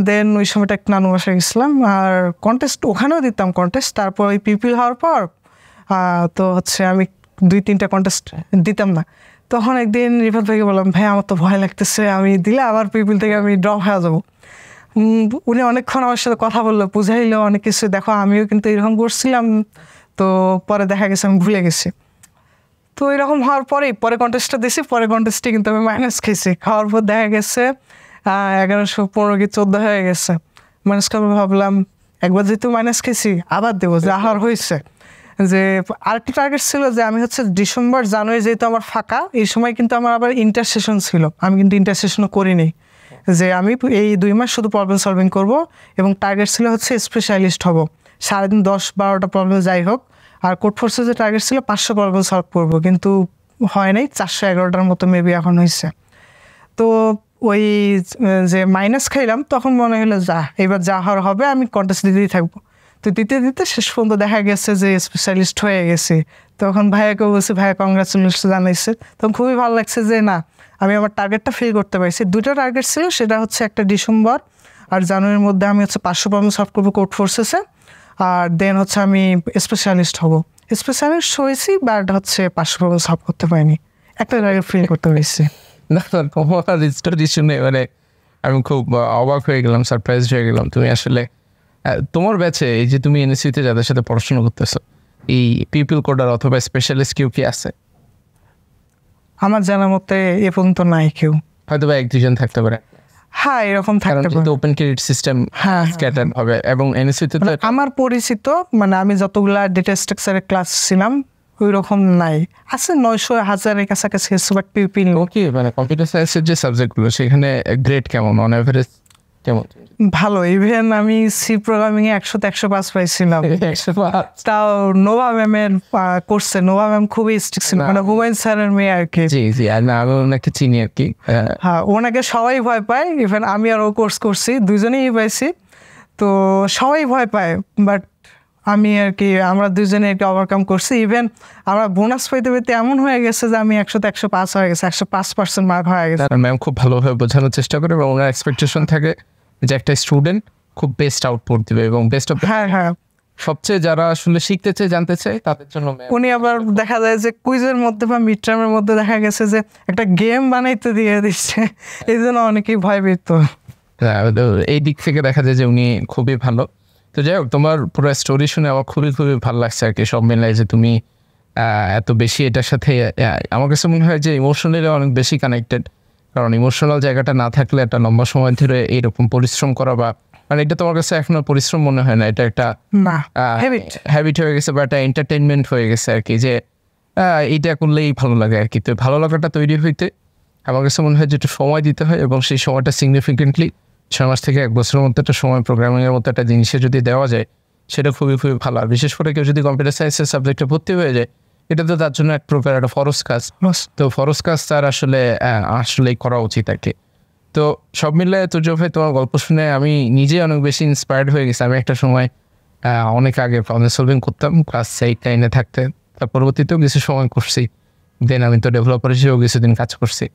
দেন ওই সময়টা একটু নানু বাসায় গেছিলাম, আর কন্টেস্ট ওখানেও দিতাম কন্টেস্ট। তারপর ওই পিউপিল হওয়ার পর তো হচ্ছে আমি 2-3টা কন্টেস্ট দিতাম না, তখন একদিন রিফাত ভাইকে বললাম ভাই আমার তো ভয় লাগতেছে, আমি দিলে আবার পিউপিল থেকে আমি ড্রপ হয়ে যাবো। উনি অনেকক্ষণ আমার সাথে কথা বললো, বুঝাইলো অনেক কিছু, দেখো আমিও কিন্তু এরকম করছিলাম, তো পরে দেখা গেছে আমি ভুলে গেছি। তো এরকম হওয়ার পরে কন্টেস্টটা দিয়েছি, পরে কন্টেস্টে কিন্তু আমি মাইনাস খেয়েছি, খাওয়ার পর দেখা গেছে 1115 কি 14 হয়ে গেছে। মাইনাস খাবার ভাবলাম একবার যেহেতু মাইনাস খেয়েছি আবার দেবো, যা হওয়ার হয়েছে। যে আরেকটা টার্গেট ছিল যে আমি হচ্ছে ডিসেম্বর জানুয়ারি যেহেতু আমার ফাঁকা, এই সময় কিন্তু আমার আবার ইন্টার সেশন ছিল, আমি কিন্তু ইন্টার সেশনও করিনি, যে আমি এই 2 মাস শুধু প্রবলেম সলভিং করব, এবং টার্গেট ছিল হচ্ছে স্পেশালিস্ট হব, সারাদিন 10-12টা প্রবলেম যাই হোক। আর কোড ফোর্সের যে টার্গেট ছিল 500 প্রবলেম সলভ করবো, কিন্তু হয় নাই, 411টার মতো মেবি এখন হয়েছে। তো ওই যে মাইনাস খাইলাম, তখন মনে হলো যা এবার যা হওয়ার হবে, আমি কন্টেস্ট দিতেই থাকবো। তো দিতে দিতে শেষ পর্যন্ত দেখা গেছে যে স্পেশালিস্ট হয়ে গেছে। তখন ভাইয়াকেও বলছি, ভাইয়া কংগ্রাচুলেশন জানাইছে, তখন খুবই ভালো লাগছে যে না আমি আমার টার্গেটটা ফিল করতে পারছি। 2টা টার্গেট ছিল, সেটা হচ্ছে একটা ডিসেম্বর আর জানুয়ারির মধ্যে আমি হচ্ছে 500 প্রবলেম সলভ করবো কোড ফোর্সেসে, আর দেন হচ্ছে আমি স্পেশালিস্ট হব। স্পেশালিস্ট হয়েছি, বাট হচ্ছে 500 প্রবলেম সলভ করতে পারিনি, একটা টার্গেট ফিল করতে পেরেছি। না তোমার স্টোরি শুনে মানে আমি খুব অবাক হয়ে গেলাম, সারপ্রাইজ হয়ে গেলাম। তুমি আসলে তোমার ব্যাচে এই যে তুমি এনএসইউতে যাদের সাথে পড়াশোনা করতেছো, এই পিপল কোডার অথবা স্পেশালিস্ট কেউ কি আছে? আমার জানার মতে এ পর্যন্ত নাই কেউ, হয়তো বা 1-2জন থাকতে পারে। হ্যাঁ এরকম থাকতে পারে, ওপেন ক্রেডিট সিস্টেম স্ক্যাটার্ড হবে, এবং এনএসইউতে তো আমার পরিচিত মানে আমি যতগুলা ডেটা স্ট্রাকচারের ক্লাস ছিলাম ওই রকম নাই, আছে 900-1000-এর কাছাকাছি, বাট পিপিল ওকে। মানে কম্পিউটার সায়েন্সের যে সাবজেক্টগুলো সেখানে গ্রেড কেমন, অন এভারেজ কেমন? ভালো, ইভেন আমি সি প্রোগ্রামিং এ 100-তে 105 পাইছিলাম। 105? তাও নোভা ম্যামের কোর্সে, নোভা ম্যাম খুবই স্ট্রিক্ট ছিল, মানে হুমায়ুন স্যারের মেয়ে আর কি। জি জি, আর না আমি ওনাকে চিনি আর কি। হ্যাঁ, ওনাকে সবাই ভয় পায়, ইভেন আমি আর ও কোর্স করছি, দুজনেই পাইছি, তো সবাই ভয় পায়, বাট আমি আর কি আমরা দুজনে একটা ওভারকাম করছি। ইভেন আমরা বোনাস পাইতে পাইতে এমন হয়ে গেছে যে আমি 100-তে 105 হয়ে গেছে, 105% মার্ক হয়ে গেছে। ম্যাম খুব ভালোভাবে বোঝানোর চেষ্টা করে, এবং ওনার এক্সপেকটেশন থাকে যে একটা স্টুডেন্ট খুব বেস্ট আউটপুট দিবে এবং বেস্ট অফ। হ্যাঁ হ্যাঁ, সবচেয়ে যারা আসলে শিখতে চায় জানতে চায় তাদের জন্য উনি আবার দেখা যায় যে কুইজের মধ্যে বা মিড টার্মের মধ্যে দেখা গেছে যে একটা গেম বানাইতে দিয়ে দিচ্ছে, এই জন্য অনেকেই ভয় পেত। এই দিক থেকে দেখা যায় যে উনি খুবই ভালো। তো যাই হোক, তোমার পুরো স্টোরি শুনে আমার খুবই ভালো লাগছে আর কি, সব মিলাই যে তুমি এত বেশি এটার সাথে আমার কাছে মনে হয় যে ইমোশনালি অনেক বেশি কানেক্টেড। কারণ ইমোশনাল জায়গাটা না থাকলে একটা লম্বা সময় ধরে এইরকম পরিশ্রম করা বা মানে এটা তোমার কাছে এখনো পরিশ্রম মনে হয় না, এটা একটা হ্যাবিট হয়ে গেছে বা একটা এন্টারটেনমেন্ট হয়ে গেছে আর কি, যে এইটা করলেই ভালো লাগে আর কি। তো ভালো লাগাটা তৈরি হইতে আমার কাছে মনে হয় যে একটু সময় দিতে হয়, এবং সেই সময়টা সিগনিফিকেন্টলি 6 মাস থেকে 1 বছরের মধ্যে একটা সময় প্রোগ্রামিংয়ের মতো একটা জিনিসে যদি দেওয়া যায় সেটা খুবই ভালো। আর বিশেষ করে কেউ যদি কম্পিউটার সায়েন্সের সাবজেক্টে ভর্তি হয়ে যায়, এটা তো তার জন্য এক প্রকার একটা ফরজ কাজ। তো ফরজ কাজ তার আসলেই করা উচিত আর কি। তো সব মিলে তুর্য ভাই, তোমার গল্প শুনে আমি নিজে অনেক বেশি ইন্সপায়ার্ড হয়ে গেছি। আমি একটা সময় অনেক আগে প্রবলেম সলভিং করতাম ক্লাস 8-9-এ থাকতে, তার পরবর্তীতেও কিছু সময় করছি, দেন আমি তো ডেভেলপার হিসেবেও কিছুদিন কাজ করছি।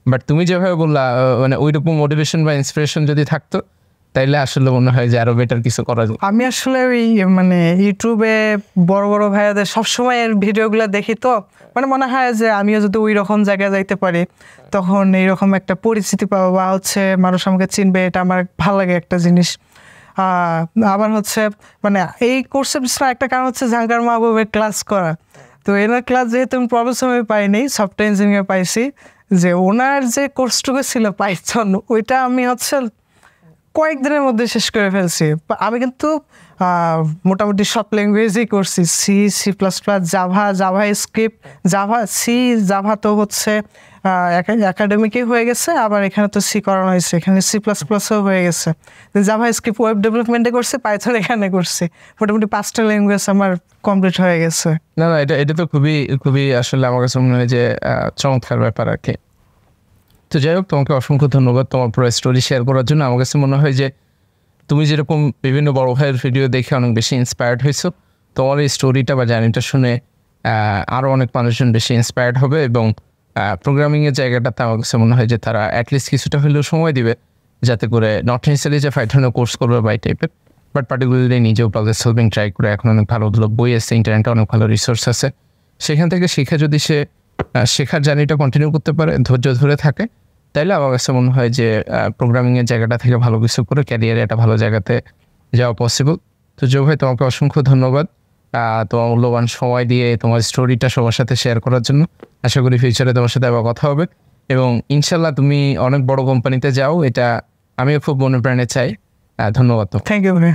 বাট তুমি যেভাবে বললা মানে ওইরকম মোটিভেশন বা ইন্সপিরেশন যদি থাকতো তাইলে আসলে মনে হয় যে আরো বেটার কিছু করা যায়। আমি আসলে ওই মানে ইউটিউবে বড় ভাইয়াদের সবসময় এর ভিডিওগুলো দেখি, তো মানে মনে হয় যে আমিও যদি ওই রকম জায়গায় যাইতে পারি তখন এইরকম একটা পরিচিতি পাবো বা মানুষ আমাকে চিনবে, এটা আমার ভালো লাগে একটা জিনিস। আবার মানে এই কোর্সের পিছনে একটা কারণ জাহাঙ্গীর মাহবুবের ক্লাস করা। তো এনার ক্লাস যেহেতু আমি প্রফেশনাল পাইনি, সফটওয়্যার ইঞ্জিনিয়ার পাইছি, যে ওনার যে কোর্সটুকু ছিল পাইথন, ওইটা আমি কয়েকদিনের মধ্যে শেষ করে ফেলছি। আমি কিন্তু মোটামুটি সব ল্যাঙ্গুয়েজই করছি, C plus plus, JavaScript, Java তো একাডেমিকে হয়ে গেছে, আবার এখানে তো সি করানো হয়েছে, এখানে সি প্লাস প্লাসও হয়ে গেছে। জাভা স্ক্রিপ্ট ওয়েব ডেভেলপমেন্টে করছি, পাইথন এখানে করছি, মোটামুটি 5টা ল্যাঙ্গুয়েজ আমার কমপ্লিট হয়ে গেছে। না এটা তো খুবই আসলে আমার কাছে মনে হয় যে চমৎকার ব্যাপার আর কি। তো যাই হোক, তোমাকে অসংখ্য ধন্যবাদ তোমার পুরো স্টোরি শেয়ার করার জন্য। আমার কাছে মনে হয় যে তুমি যেরকম বিভিন্ন বড় ভাইয়ের ভিডিও দেখে অনেক বেশি ইন্সপায়ার্ড হয়েছো, তোমার এই স্টোরিটা বা জার্নিটা শুনে আরও অনেক মানুষজন বেশি ইন্সপায়ার্ড হবে, এবং প্রোগ্রামিংয়ের জায়গাটাতে আমার কাছে মনে হয় যে তারা অ্যাটলিস্ট কিছুটা হলেও সময় দিবে, যাতে করে নট নেসেসারি যে পাইথনের কোর্স করবে বা এই টাইপের, বাট পার্টিকুলারলি নিজেও প্রবলেম সলভিং ট্রাই করে। এখন অনেক ভালো বই আছে, ইন্টারনেটে অনেক ভালো রিসোর্স আছে, সেখান থেকে শিখে যদি সে শেখার জার্নিটা কন্টিনিউ করতে পারে, ধৈর্য ধরে থাকে, তাইলে আমার কাছে মনে হয় যে প্রোগ্রামিংয়ের জায়গাটা থেকে ভালো কিছু করে ক্যারিয়ারে একটা ভালো জায়গাতে যাওয়া পসিবল। তো জো ভাই, তোমাকে অসংখ্য ধন্যবাদ তোমার মূল্যবান সময় দিয়ে তোমার স্টোরিটা সবার সাথে শেয়ার করার জন্য। আশা করি ফিউচারে তোমার সাথে আবার কথা হবে, এবং ইনশাল্লাহ তুমি অনেক বড় কোম্পানিতে যাও, এটা আমিও খুব মনে প্রাণে চাই। ধন্যবাদ। থ্যাংক ইউ ভাই।